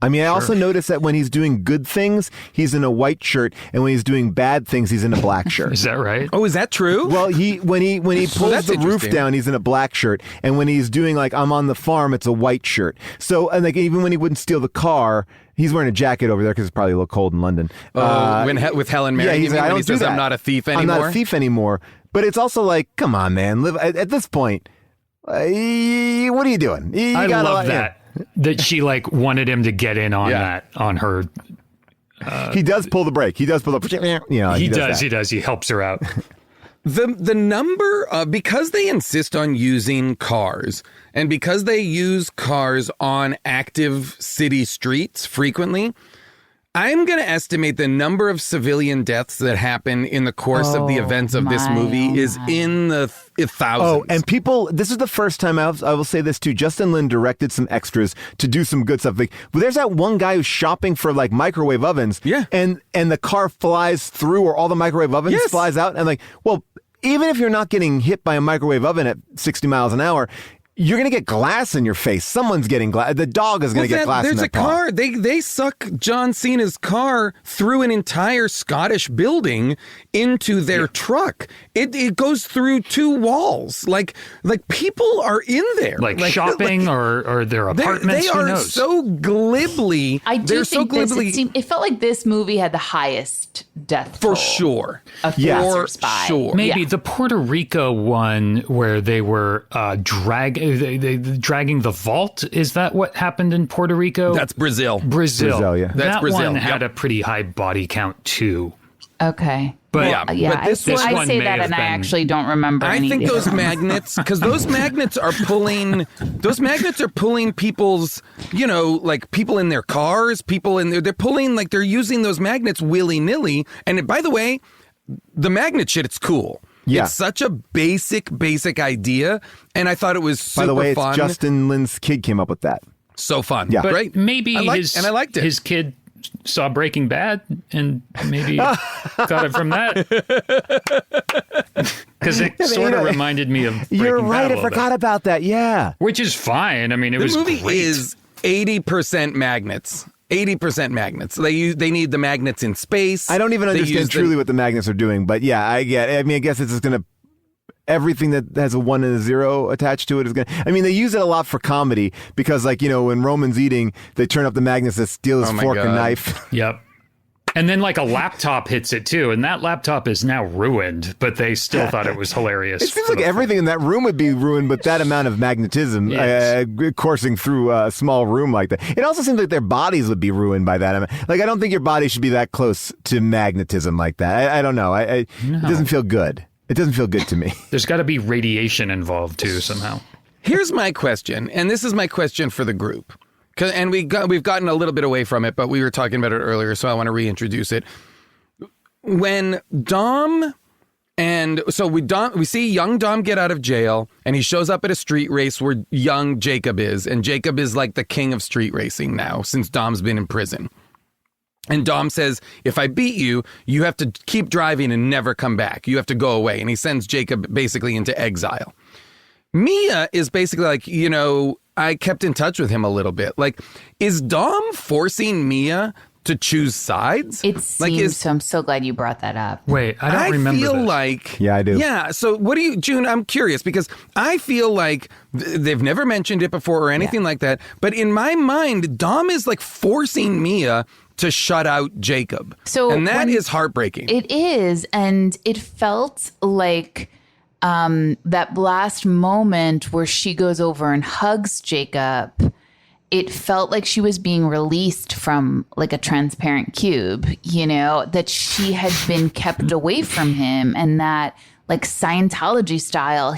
I mean, I also noticed that when he's doing good things, he's in a white shirt, and when he's doing bad things, he's in a black shirt. Is that right? Oh, is that true? Well, when he pulls that's the roof interesting. down, he's in a black shirt, and when he's doing like I'm on the farm, it's a white shirt. So, and like even when he wouldn't steal the car, he's wearing a jacket over there because it's probably a little cold in London. With Helen Mirren, he's like, when he says, I'm not a thief anymore? I'm not a thief anymore. But it's also like, come on, man. At this point, what are you doing? I love that. That she like wanted him to get in on that on her. He does pull the brake. He does pull the. He does. He helps her out. The number because they insist on using cars and because they use cars on active city streets frequently, I'm going to estimate the number of civilian deaths that happen in the course of the events of this movie is in the thousands. Oh, and people, this is the first time I will say this too. Justin Lin directed some extras to do some good stuff. Like, well, there's that one guy who's shopping for like microwave ovens. Yeah. And the car flies through, or all the microwave ovens flies out. And like, well, even if you're not getting hit by a microwave oven at 60 miles an hour, you're going to get glass in your face. Someone's getting glass. The dog is going to get glass in their paw. There's a car. They suck John Cena's car through an entire Scottish building into their truck. It goes through 2 walls. Like people are in there. Like shopping or their apartments. They Who are knows? so glibly. I do they're think so glibly, it felt like this movie had the highest death toll for sure. of Yeah. passers-by. Sure. Maybe Yeah. the Puerto Rico one where they were dragging the vault. Is that what happened in Puerto Rico? That's Brazil. Brazil. Yeah. That's That Brazil. one had Yep. a pretty high body count too. Okay. But Yeah. Yeah, But this I one say may that have and I been- actually don't remember I any think of the those other ones. magnets, because those magnets are pulling people's, like people in their cars, they're pulling, like they're using those magnets willy-nilly. And by the way, the magnet shit, it's cool. Yeah. It's such a basic idea. And I thought it was super By the way, fun. it's Justin Lin's kid came up with that. So fun. Yeah. But Great. maybe I liked it. his kid saw Breaking Bad and maybe got it from that. Because it sort of reminded me of Breaking You're Bad right. a I little forgot about that. Yeah. bit. Which is fine. I mean, it was The movie great. is 80% magnets. 80% magnets. They need the magnets in space. I don't even They understand use truly what the magnets are doing, but yeah, I get it. I mean, I guess it's just going to, everything that has a 1 and a 0 attached to it is going to, I mean, they use it a lot for comedy because, like, when Roman's eating, they turn up the magnets that steal his Oh my fork God. and knife. Yep. And then like a laptop hits it too, and that laptop is now ruined, but they still thought it was hilarious. It seems like everything in that room would be ruined, but that amount of magnetism Yes. coursing through a small room like that. It also seems like their bodies would be ruined by that. Like, I don't think your body should be that close to magnetism like that. I don't know. It doesn't feel good. It doesn't feel good to me. There's got to be radiation involved too somehow. Here's my question, and this is my question for the group. And we've gotten a little bit away from it, but we were talking about it earlier, so I want to reintroduce it. When Dom we see young Dom get out of jail, and he shows up at a street race where young Jacob is, and Jacob is like the king of street racing now since Dom's been in prison. And Dom says, if I beat you, you have to keep driving and never come back. You have to go away. And he sends Jacob basically into exile. Mia is basically like, I kept in touch with him a little bit. Like, is Dom forcing Mia to choose sides? It seems so. I'm so glad you brought that up. Wait, I don't remember feel this. like... Yeah, I do. Yeah, so what do you... June, I'm curious because I feel like they've never mentioned it before or anything like that. But in my mind, Dom is like forcing Mia to shut out Jacob. And that is heartbreaking. It is. And it felt like that last moment where she goes over and hugs Jacob, it felt like she was being released from like a transparent cube, that she had been kept away from him, and that like Scientology style,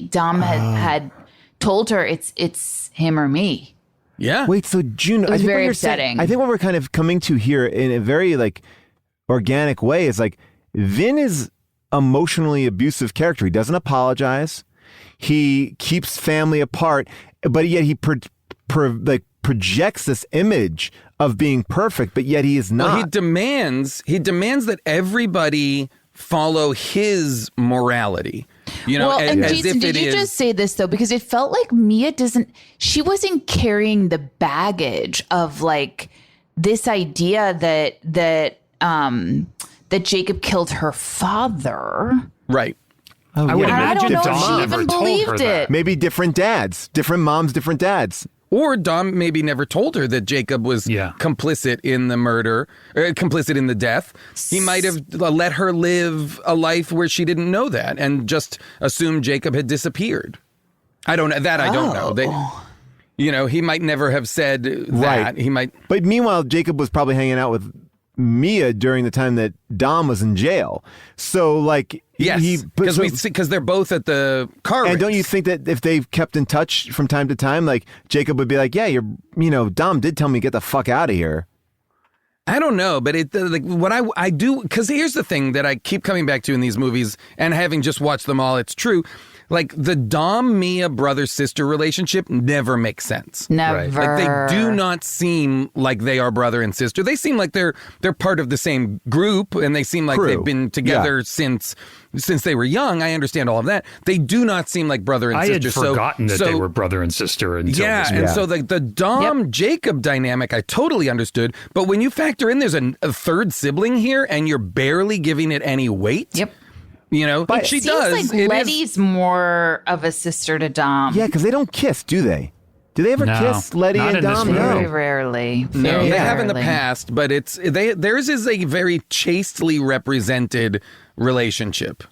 Dom had told her it's him or me. Yeah. Wait, so June, It was very upsetting. I think what we're kind of coming to here in a very like organic way is like Vin is emotionally abusive character. He doesn't apologize. He keeps family apart, but yet he projects this image of being perfect, but yet he is not. Well, he demands that everybody follow his morality. And Jason, did you just say this though? Because it felt like Mia she wasn't carrying the baggage of like this idea that Jacob killed her father. Right. I would I don't imagine know if Dom she never even told her believed that. it. Maybe different dads, different moms, different dads. Or Dom maybe never told her that Jacob was complicit in the murder, or complicit in the death. He might have let her live a life where she didn't know that and just assumed Jacob had disappeared. I don't know. He might never have said that. Right. He might. But meanwhile, Jacob was probably hanging out with Mia during the time that Dom was in jail. So like, yes, because they're both at the car race. And don't you think that if they've kept in touch from time to time, like Jacob would be like, yeah, Dom did tell me get the fuck out of here. I don't know, but what I do, because here's the thing that I keep coming back to in these movies, and having just watched them all, it's true. Like the Dom Mia brother-sister relationship never makes sense. Never. Right? Like they do not seem like they are brother and sister. They seem like they're part of the same group, and they seem like they've been together since they were young. I understand all of that. They do not seem like brother and sister. I had forgotten that they were brother and sister until this movie. And so the Dom Jacob dynamic, I totally understood. But when you factor in there's a third sibling here, and you're barely giving it any weight. Yep. But she does. Like Letty's more of a sister to Dom. Yeah, because they don't kiss, do they? Do they ever kiss Letty and Dom? Very rarely. No, they have in the past, but theirs is a very chastely represented relationship.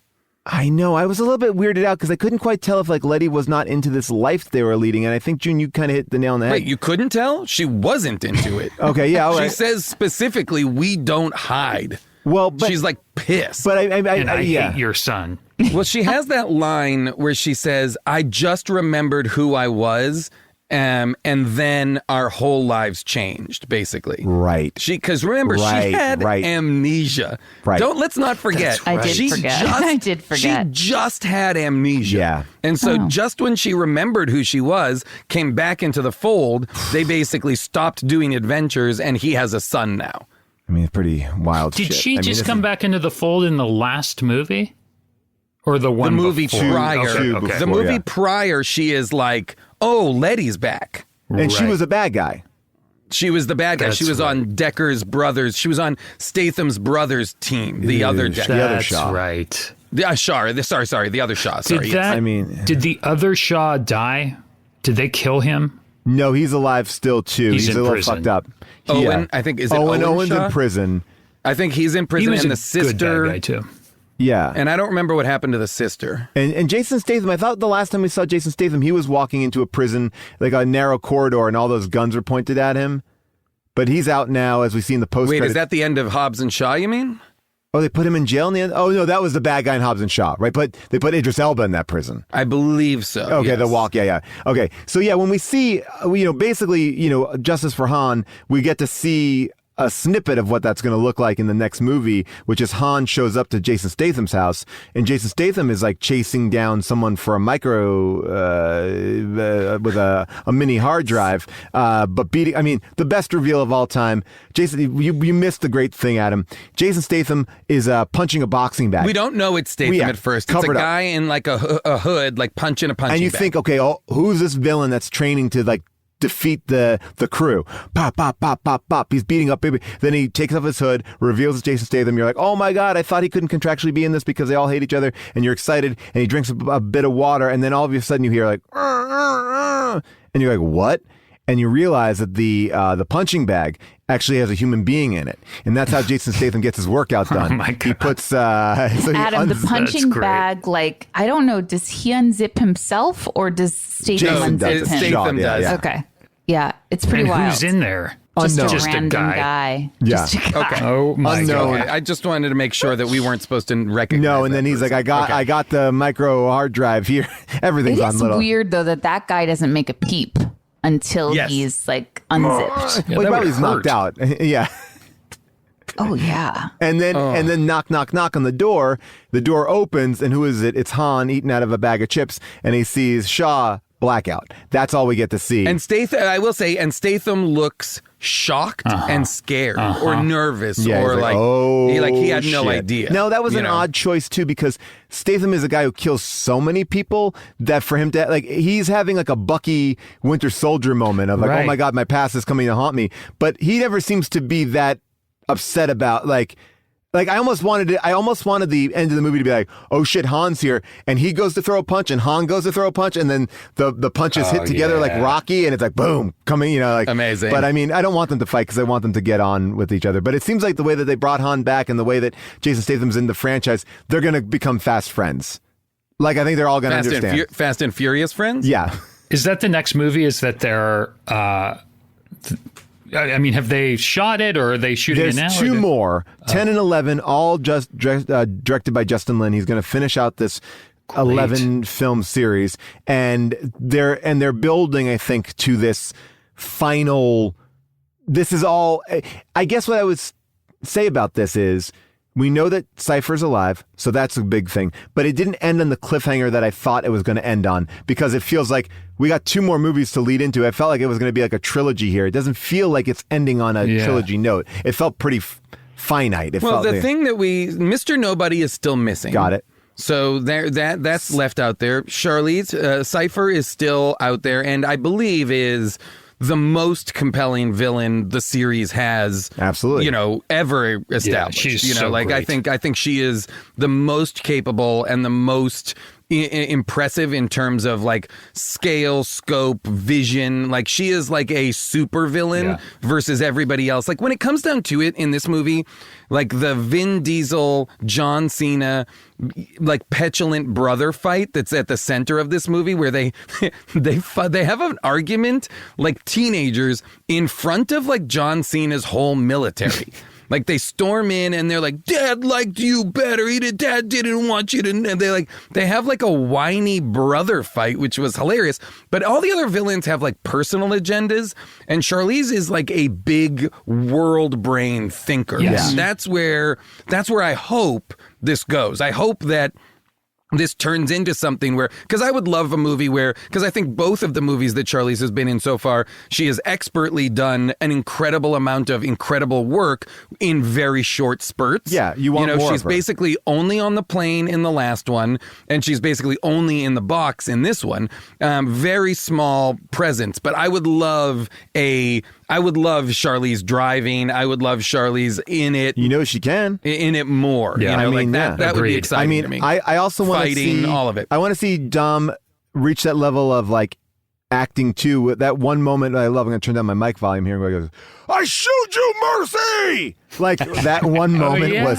I know. I was a little bit weirded out because I couldn't quite tell if like Letty was not into this life they were leading, and I think June, you kind of hit the nail on the head. Wait, you couldn't tell? She wasn't into it. Okay, yeah, all right. She says specifically, "We don't hide." Well, but she's like pissed. But I hate your son. Well, she has that line where she says, "I just remembered who I was." And then our whole lives changed, basically. Right. Because remember, she had amnesia. Right. Let's not forget. I did forget. She just had amnesia. Yeah. And so just when she remembered who she was, came back into the fold, they basically stopped doing adventures, and he has a son now. I mean, it's pretty wild shit. Did she just come back into the fold in the last movie? Or the one movie before? prior. Okay. The movie prior, she is like, oh, Letty's back. And she was a bad guy. She was the bad guy. That's she was on Decker's brothers. She was on Statham's brothers team, the other Decker. The other That's Shaw. right. The other Shaw. Sorry. Did the other Shaw die? Did they kill him? No, he's alive still too. He's in a little prison. fucked up. Owen, I think, is it Owen Owen's Shaw? in prison. I think he's in prison, He was and a the sister. good bad guy too. Yeah. And I don't remember what happened to the sister. And Jason Statham, I thought the last time we saw Jason Statham, he was walking into a prison, like a narrow corridor, and all those guns were pointed at him. But he's out now, as we see in the post. Wait, is that the end of Hobbs and Shaw, you mean? Oh, they put him in jail in the end? Oh, no, that was the bad guy in Hobbs and Shaw, right? But they put Idris Elba in that prison. I believe so. Okay, yes. The walk, yeah. Okay, so yeah, when we see, basically, Justice for Han, we get to see a snippet of what that's going to look like in the next movie, which is Han shows up to Jason Statham's house, and Jason Statham is like chasing down someone for a micro with a mini hard drive, but beating. I mean, the best reveal of all time. Jason, you missed the great thing, Adam. Jason Statham is punching a boxing bag. We don't know it's Statham at first. It's a guy in like a hood, like punching a punching bag. And you think, okay, who's this villain that's training to like defeat the crew? Pop, pop, pop, pop, pop. He's beating up baby. Then he takes off his hood, reveals it's Jason Statham. You're like, oh my God, I thought he couldn't contractually be in this because they all hate each other. And you're excited. And he drinks a bit of water. And then all of a sudden you hear like, and you're like, what? And you realize that the punching bag actually has a human being in it, and that's how Jason Statham gets his workout done. Oh my God. He puts so Adam, the punching bag, like, I don't know, does he unzip himself or does Statham unzip him? Statham does. Yeah. Okay. Yeah, it's pretty wild. Who's in there? Just Unknown. a Just a random guy. Yeah. Just a guy. Okay. Oh my Unknown. God. I just wanted to make sure that we weren't supposed to recognize. No, and then he's like, I got the micro hard drive here. Everything's It on is little. weird, though, that guy doesn't make a peep until Yes. he's, like, unzipped. Yeah, Well, that he would probably knocked hurt. out. Yeah. Oh, yeah. And then knock on the door. The door opens, and who is it? It's Han eating out of a bag of chips, and he sees Shaw blackout. That's all we get to see. And Statham, I will say, and Statham looks shocked and scared or nervous Yeah, or he's like, he had no shit. idea. No, that was you an know? odd choice too, because Statham is a guy who kills so many people that for him to like, he's having like a Bucky Winter Soldier moment of like, oh Right. my God, my past is coming to haunt me. But he never seems to be that upset about like I almost wanted the end of the movie to be like, oh shit, Han's here, and he goes to throw a punch, and Han goes to throw a punch, and then the punches hit together like Rocky, and it's like boom, coming, like Amazing. But I mean, I don't want them to fight because I want them to get on with each other. But it seems like the way that they brought Han back and the way that Jason Statham's in the franchise, they're gonna become fast friends. Like I think they're all gonna understand. Fast and Furious friends? Yeah. Is that the next movie? Is that they're I mean, have they shot it or are they shooting There's it now? two more, 10 and 11, all just directed by Justin Lin. He's going to finish out this 11 film series, and they're building, I think, to this final. This is all. I guess what I would say about this is, we know that Cypher's alive, so that's a big thing. But it didn't end on the cliffhanger that I thought it was going to end on, because it feels like we got two more movies to lead into. I felt like it was going to be like a trilogy here. It doesn't feel like it's ending on a trilogy note. It felt pretty finite. The thing that Mr. Nobody is still missing. Got it. So that's left out there. Charlize, Cypher is still out there, and I believe is the most compelling villain the series has, absolutely, ever established. Yeah, she's so like great. I think she is the most capable and the most impressive in terms of like scale, scope, vision. Like she is like a super villain versus everybody else. Like when it comes down to it in this movie, like the Vin Diesel, John Cena, like petulant brother fight that's at the center of this movie, where they have an argument like teenagers in front of like John Cena's whole military. Like they storm in and they're like, Dad liked you better. Dad didn't want you to. And they have like a whiny brother fight, which was hilarious. But all the other villains have like personal agendas, and Charlize is like a big world brain thinker. Yes. And that's where I hope this goes. I hope that this turns into something where, because I would love a movie where, because I think both of the movies that Charlize has been in so far, she has expertly done an incredible amount of incredible work in very short spurts. Yeah, you want more she's of her. basically only on the plane in the last one, and she's basically only in the box in this one. Very small presence, but I would love Charlize driving. I would love Charlize in it. She can. In it more. Yeah. That would be Agreed. exciting to me. I also want to Fighting, see all of it. I want to see Dom reach that level of like acting too. That one moment I love. I'm going to turn down my mic volume here. Where he goes, "I showed you mercy." Like that one moment was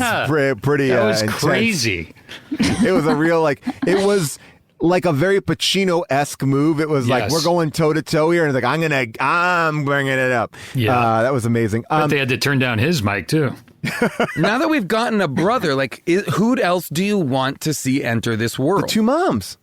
pretty. That was intense. crazy. It was a real it was like a very Pacino-esque move. It was like, Yes. we're going toe to toe here, and it's like I'm bringing it up. Yeah. That was amazing. But they had to turn down his mic too. Now that we've gotten a brother, like, who else do you want to see enter this world? Two moms.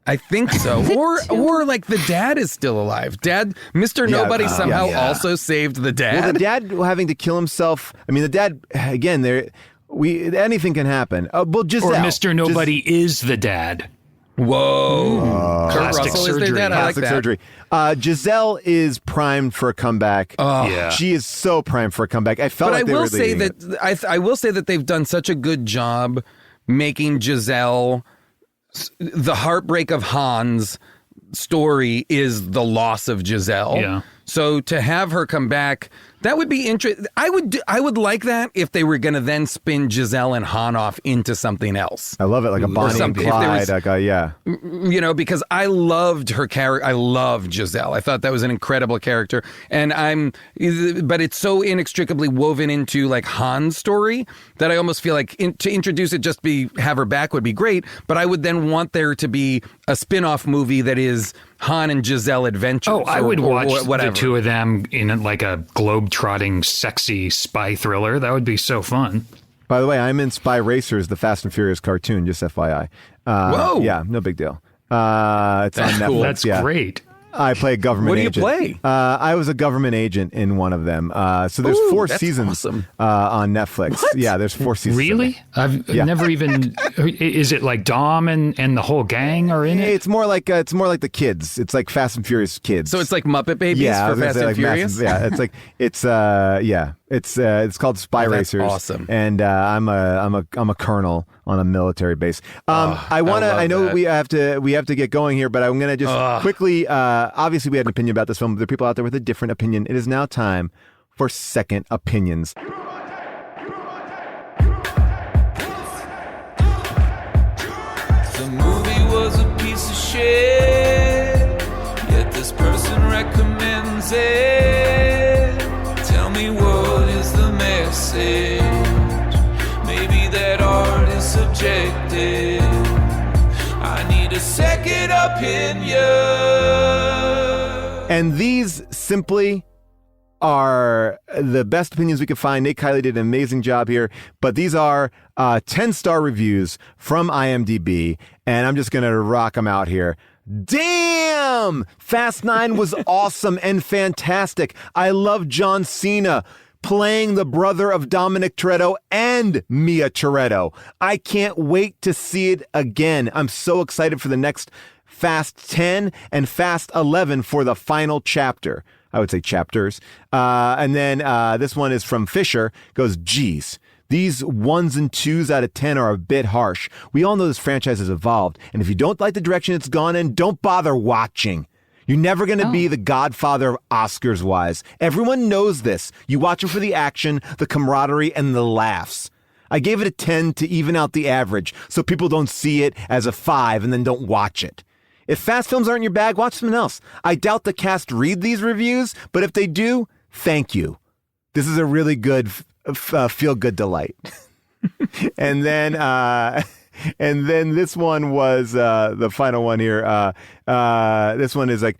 I think so. Or like the dad is still alive. Mr. Nobody somehow also saved the dad. Well, the dad having to kill himself. I mean, the dad, again, anything can happen. Well, Giselle. Or Mr. Nobody is the dad. Whoa. Kurt Plastic Russell surgery. is their dad. I like Plastic that. surgery. Giselle is primed for a comeback. Yeah. She is so primed for a comeback. I felt But like I will say that I will say that they've done such a good job making Giselle, the heartbreak of Hans story is the loss of Giselle. Yeah. So to have her come back, that would be interesting. I would like that if they were going to then spin Giselle and Han off into something else. I love it, like a Bonnie and something. If there Clyde. was- Like a, You know, because I loved her character. I loved Giselle. I thought that was an incredible character. And but it's so inextricably woven into like Han's story that I almost feel like to introduce it, have her back would be great. But I would then want there to be a spin-off movie that is Han and Giselle adventures. Oh, I would watch whatever. the two of them in like a globe-trotting, sexy spy thriller. That would be so fun. By the way, I'm in Spy Racers, the Fast and Furious cartoon, just FYI. Whoa. Yeah, no big deal. It's on Netflix. cool. That's great. I play a government What do you agent. play? I was a government agent in one of them. So there's 4 that's seasons awesome. On Netflix. What? Yeah, there's 4 seasons. Really? I've never even. Is it like Dom and the whole gang are in it? It's more like the kids. It's like Fast and Furious kids. So it's like Muppet Babies I for was gonna Fast say, and like Furious? It's called Spy That's Racers. awesome. And I'm a colonel on a military base. I know that. we have to get going here, but I'm gonna just quickly. Obviously, we had an opinion about this film. There are people out there with a different opinion. It is now time for second opinions. The movie was a piece of shit, yet this person recommends it. Tell me what is the message? Maybe that art is subjective. I need a second opinion. And these simply are the best opinions we could find. Nate Kiley did an amazing job here, but these are 10-star reviews from IMDb, and I'm just going to rock them out here. Damn! Fast 9 was awesome and fantastic. I love John Cena playing the brother of Dominic Toretto and Mia Toretto. I can't wait to see it again. I'm so excited for the next Fast 10 and Fast 11 for the final chapter. I would say chapters. And then this one is from Fisher. Goes, geez, these 1s and 2s out of 10 are a bit harsh. We all know this franchise has evolved, and if you don't like the direction it's gone in, don't bother watching. You're never going to be the Godfather of Oscars-wise. Everyone knows this. You watch them for the action, the camaraderie, and the laughs. I gave it a 10 to even out the average, so people don't see it as a 5 and then don't watch it. If fast films aren't your bag, watch something else. I doubt the cast read these reviews, but if they do, thank you. This is a really good feel-good delight. And then this one was the final one here. This one is like,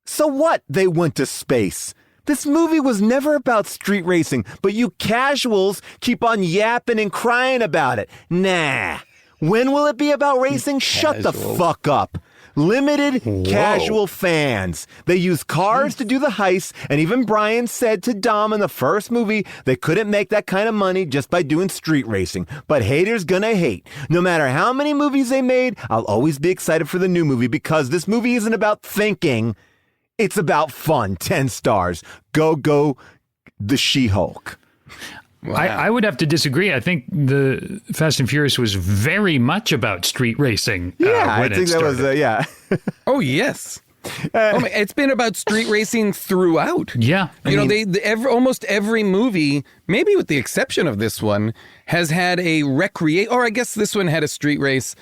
so what? They went to space. This movie was never about street racing, but you casuals keep on yapping and crying about it. Nah. When will it be about racing? Shut the fuck up. Limited casual fans. They use cars to do the heist, and even Brian said to Dom in the first movie they couldn't make that kind of money just by doing street racing. But haters gonna hate. No matter how many movies they made, I'll always be excited for the new movie because this movie isn't about thinking. It's about fun. 10 stars. Go, the She-Hulk. Wow. I would have to didisagree. I think the Fast and Furious was very much about street racing. I when think it that was, started. Oh, yes. It's been about street racing throughout. Yeah. Almost every movie, maybe with the exception of this one, has had a or I guess this one had a street race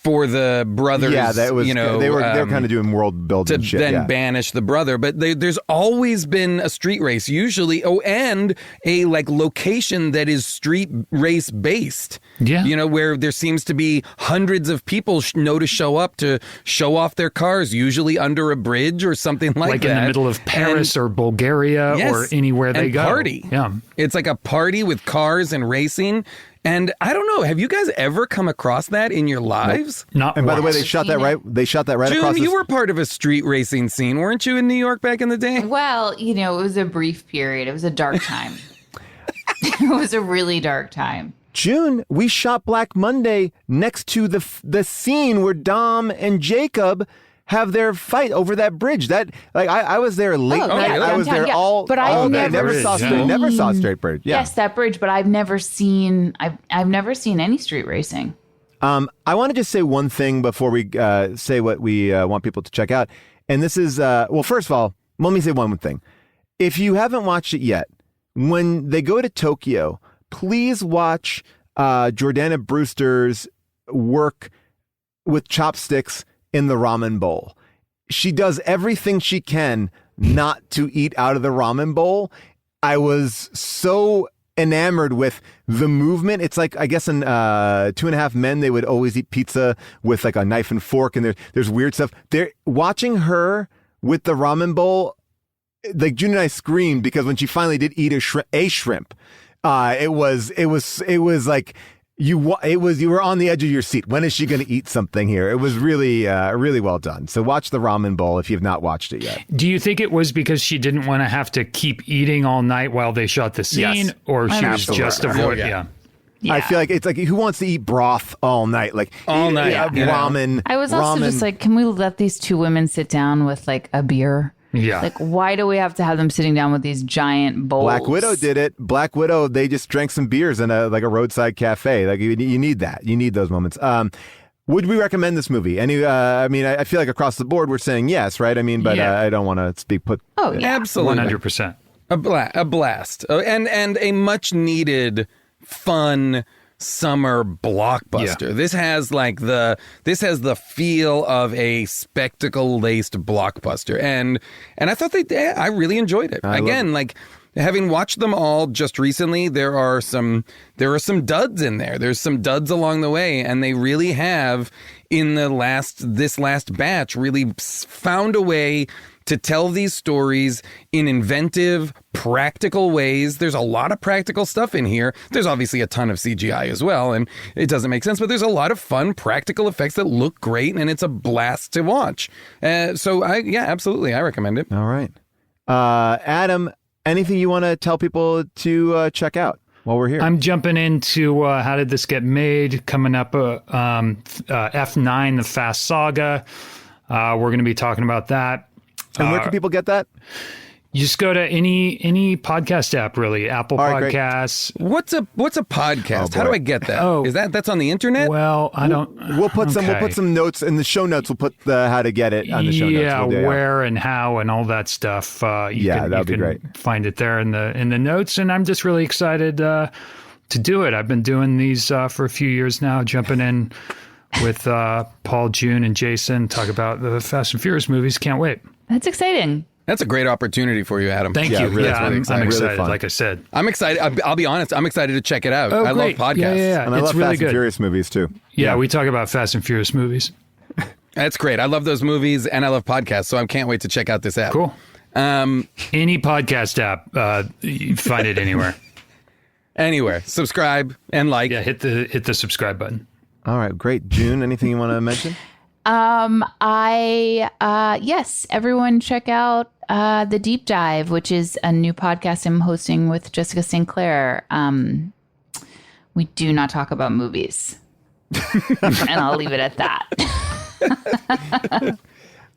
for the brothers. Yeah, that was. They were kind of doing world building to shit. then banish the brother, but there's always been a street race, usually. And a location that is street race based. Yeah, where there seems to be hundreds of people know to show up to show off their cars, usually under a bridge or something like that. In the middle of Paris or Bulgaria or anywhere they go. Party. Yeah, it's like a party with cars and racing. And I don't know, have you guys ever come across that in your lives? Not And by the way, once. they shot that right. They shot that right across. June, you were part of a street racing scene, weren't you, in New York back in the day? Well, it was a brief period. It was a dark time. It was a really dark time. June, we shot Black Monday next to the scene where Dom and Jacob have their fight over that bridge. That I was there late night. really? I was there all. But I never saw straight bridge. Yeah. Yes, that bridge. But I've never seen. I've never seen any street racing. I want to just say one thing before we say what we want people to check out. And this is well, first of all, let me say one thing. If you haven't watched it yet, when they go to Tokyo, please watch Jordana Brewster's work with chopsticks in the ramen bowl. She does everything she can not to eat out of the ramen bowl. I was so enamored with the movement. It's like, I guess in 2.5 Men, they would always eat pizza with like a knife and fork, and there's weird stuff. They're watching her with the ramen bowl. Like June and I screamed because when she finally did eat a shrimp, it was like you were on the edge of your seat. When is she going to eat something here? It was really really well done. So watch the ramen bowl if you've not watched it yet. Do you think it was because she didn't want to have to keep eating all night while they shot the scene, Yes. or she was Absolutely. just avoiding? Yeah. Yeah. I feel like it's like who wants to eat broth all night? Like All night, you know? ramen. I was also just like, can we let these two women sit down with like a beer? Yeah. Like, why do we have to have them sitting down with these giant bowls? Black Widow did it. Black Widow, they just drank some beers in a roadside cafe. Like you need that. You need those moments. Would we recommend this movie? I feel like across the board we're saying yes, right? I mean, but Yeah. I don't want to speak. Oh yeah, Absolutely. 100%. A blast. And a much needed, fun summer blockbuster. Yeah. This has the feel of a spectacle laced blockbuster. And I thought I really enjoyed it. Again, like having watched them all just recently, there are some duds in there. There's some duds along the way, and they really have in this last batch really found a way to tell these stories in inventive, practical ways. There's a lot of practical stuff in here. There's obviously a ton of CGI as well, and it doesn't make sense, but there's a lot of fun practical effects that look great, and it's a blast to watch. Absolutely, I recommend it. All right. Adam, anything you want to tell people to check out while we're here? I'm jumping into How Did This Get Made? Coming up, F9, The Fast Saga. We're going to be talking about that. And where can people get that? You just go to any podcast app, really. Apple All right, great. Podcasts. What's a podcast? How do I get that? Oh. Is that's on the internet? Well, I don't. We'll put okay. some notes in the show notes. We'll put the how to get it on the show notes. Yeah, We'll do, where and how and all that stuff. That'd be great. Find it there in the notes, and I'm just really excited to do it. I've been doing these for a few years now, jumping in with Paul, June, and Jason, talk about the Fast and Furious movies. Can't wait. that's exciting. That's a great opportunity for you, Adam. Thank Yeah, you. really, Yeah, it's really I'm exciting. excited. Really fun. Like I said. I'm excited. I'll be honest. I'm excited to check it out. Oh, I great. love podcasts. Yeah. And I It's love really Fast good. and Furious movies too. Yeah, we talk about Fast and Furious movies. That's great. I love those movies and I love podcasts, so I can't wait to check out this app. Cool. Any podcast app, you find it anywhere. Anywhere, subscribe and like. Yeah, hit the subscribe button. All right, great. June, anything you want to mention? Yes, everyone check out The Deep Dive, which is a new podcast I'm hosting with Jessica St. Clair. We do not talk about movies. And I'll leave it at that.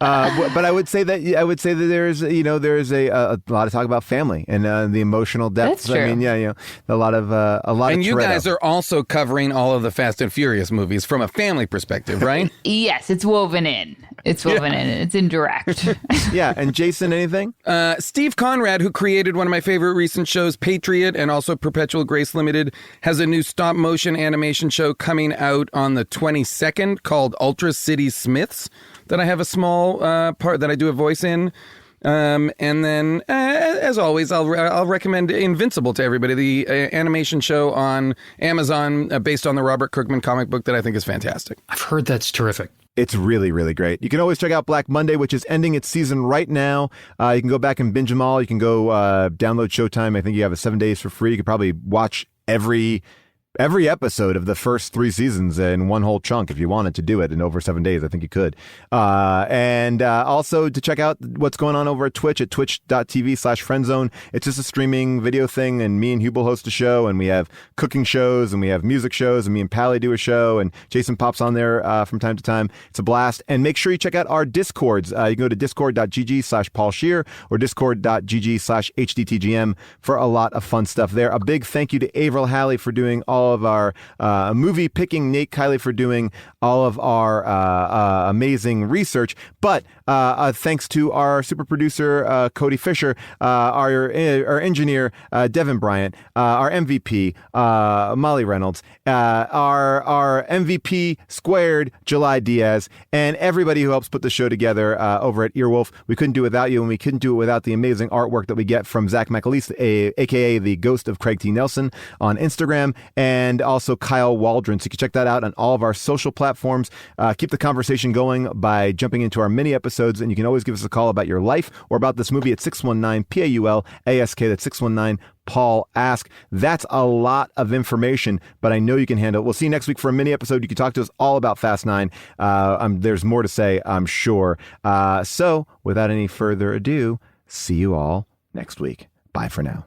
But I would say that there's a lot of talk about family and the emotional depths. That's true. I mean, a lot of And you Toretto. guys are also covering all of the Fast and Furious movies from a family perspective, right? Yes, it's woven in. It's woven in. It's indirect. Yeah, and Jason, anything? Steve Conrad, who created one of my favorite recent shows, Patriot, and also Perpetual Grace Limited, has a new stop motion animation show coming out on the 22nd called Ultra City Smiths that I have a small part that I do a voice in. And then, as always, I'll recommend Invincible to everybody, the animation show on Amazon based on the Robert Kirkman comic book that I think is fantastic. I've heard that's terrific. It's really, really great. You can always check out Black Monday, which is ending its season right now. You can go back and binge them all. You can go download Showtime. I think you have 7 days for free. You could probably watch every every episode of the first 3 seasons in one whole chunk if you wanted to do it in over 7 days. I think you could. And also to check out what's going on over at twitch.tv/friendzone. It's just a streaming video thing, and me and Hubel host a show, and we have cooking shows, and we have music shows, and me and Pally do a show, and Jason pops on there from time to time. It's a blast. And make sure you check out our Discords. You can go to discord.gg/Paul Scheer or discord.gg/HDTGM for a lot of fun stuff there. A big thank you to Avril Halley for doing all of our movie picking, Nate Kiley for doing all of our amazing research. But thanks to our super producer, Cody Fisher, our engineer, Devin Bryant, our MVP, Molly Reynolds, our MVP squared, July Diaz, and everybody who helps put the show together over at Earwolf. We couldn't do it without you, and we couldn't do it without the amazing artwork that we get from Zach McAleese, a.k.a. the Ghost of Craig T. Nelson on Instagram, and also Kyle Waldron. So you can check that out on all of our social platforms. Keep the conversation going by jumping into our mini episodes, and you can always give us a call about your life or about this movie at 619-PAUL-ASK. That's 619-Paul Ask. That's a lot of information, but I know you can handle it. We'll see you next week for a mini episode. You can talk to us all about Fast 9. There's more to say, I'm sure. So without any further ado, see you all next week. Bye for now.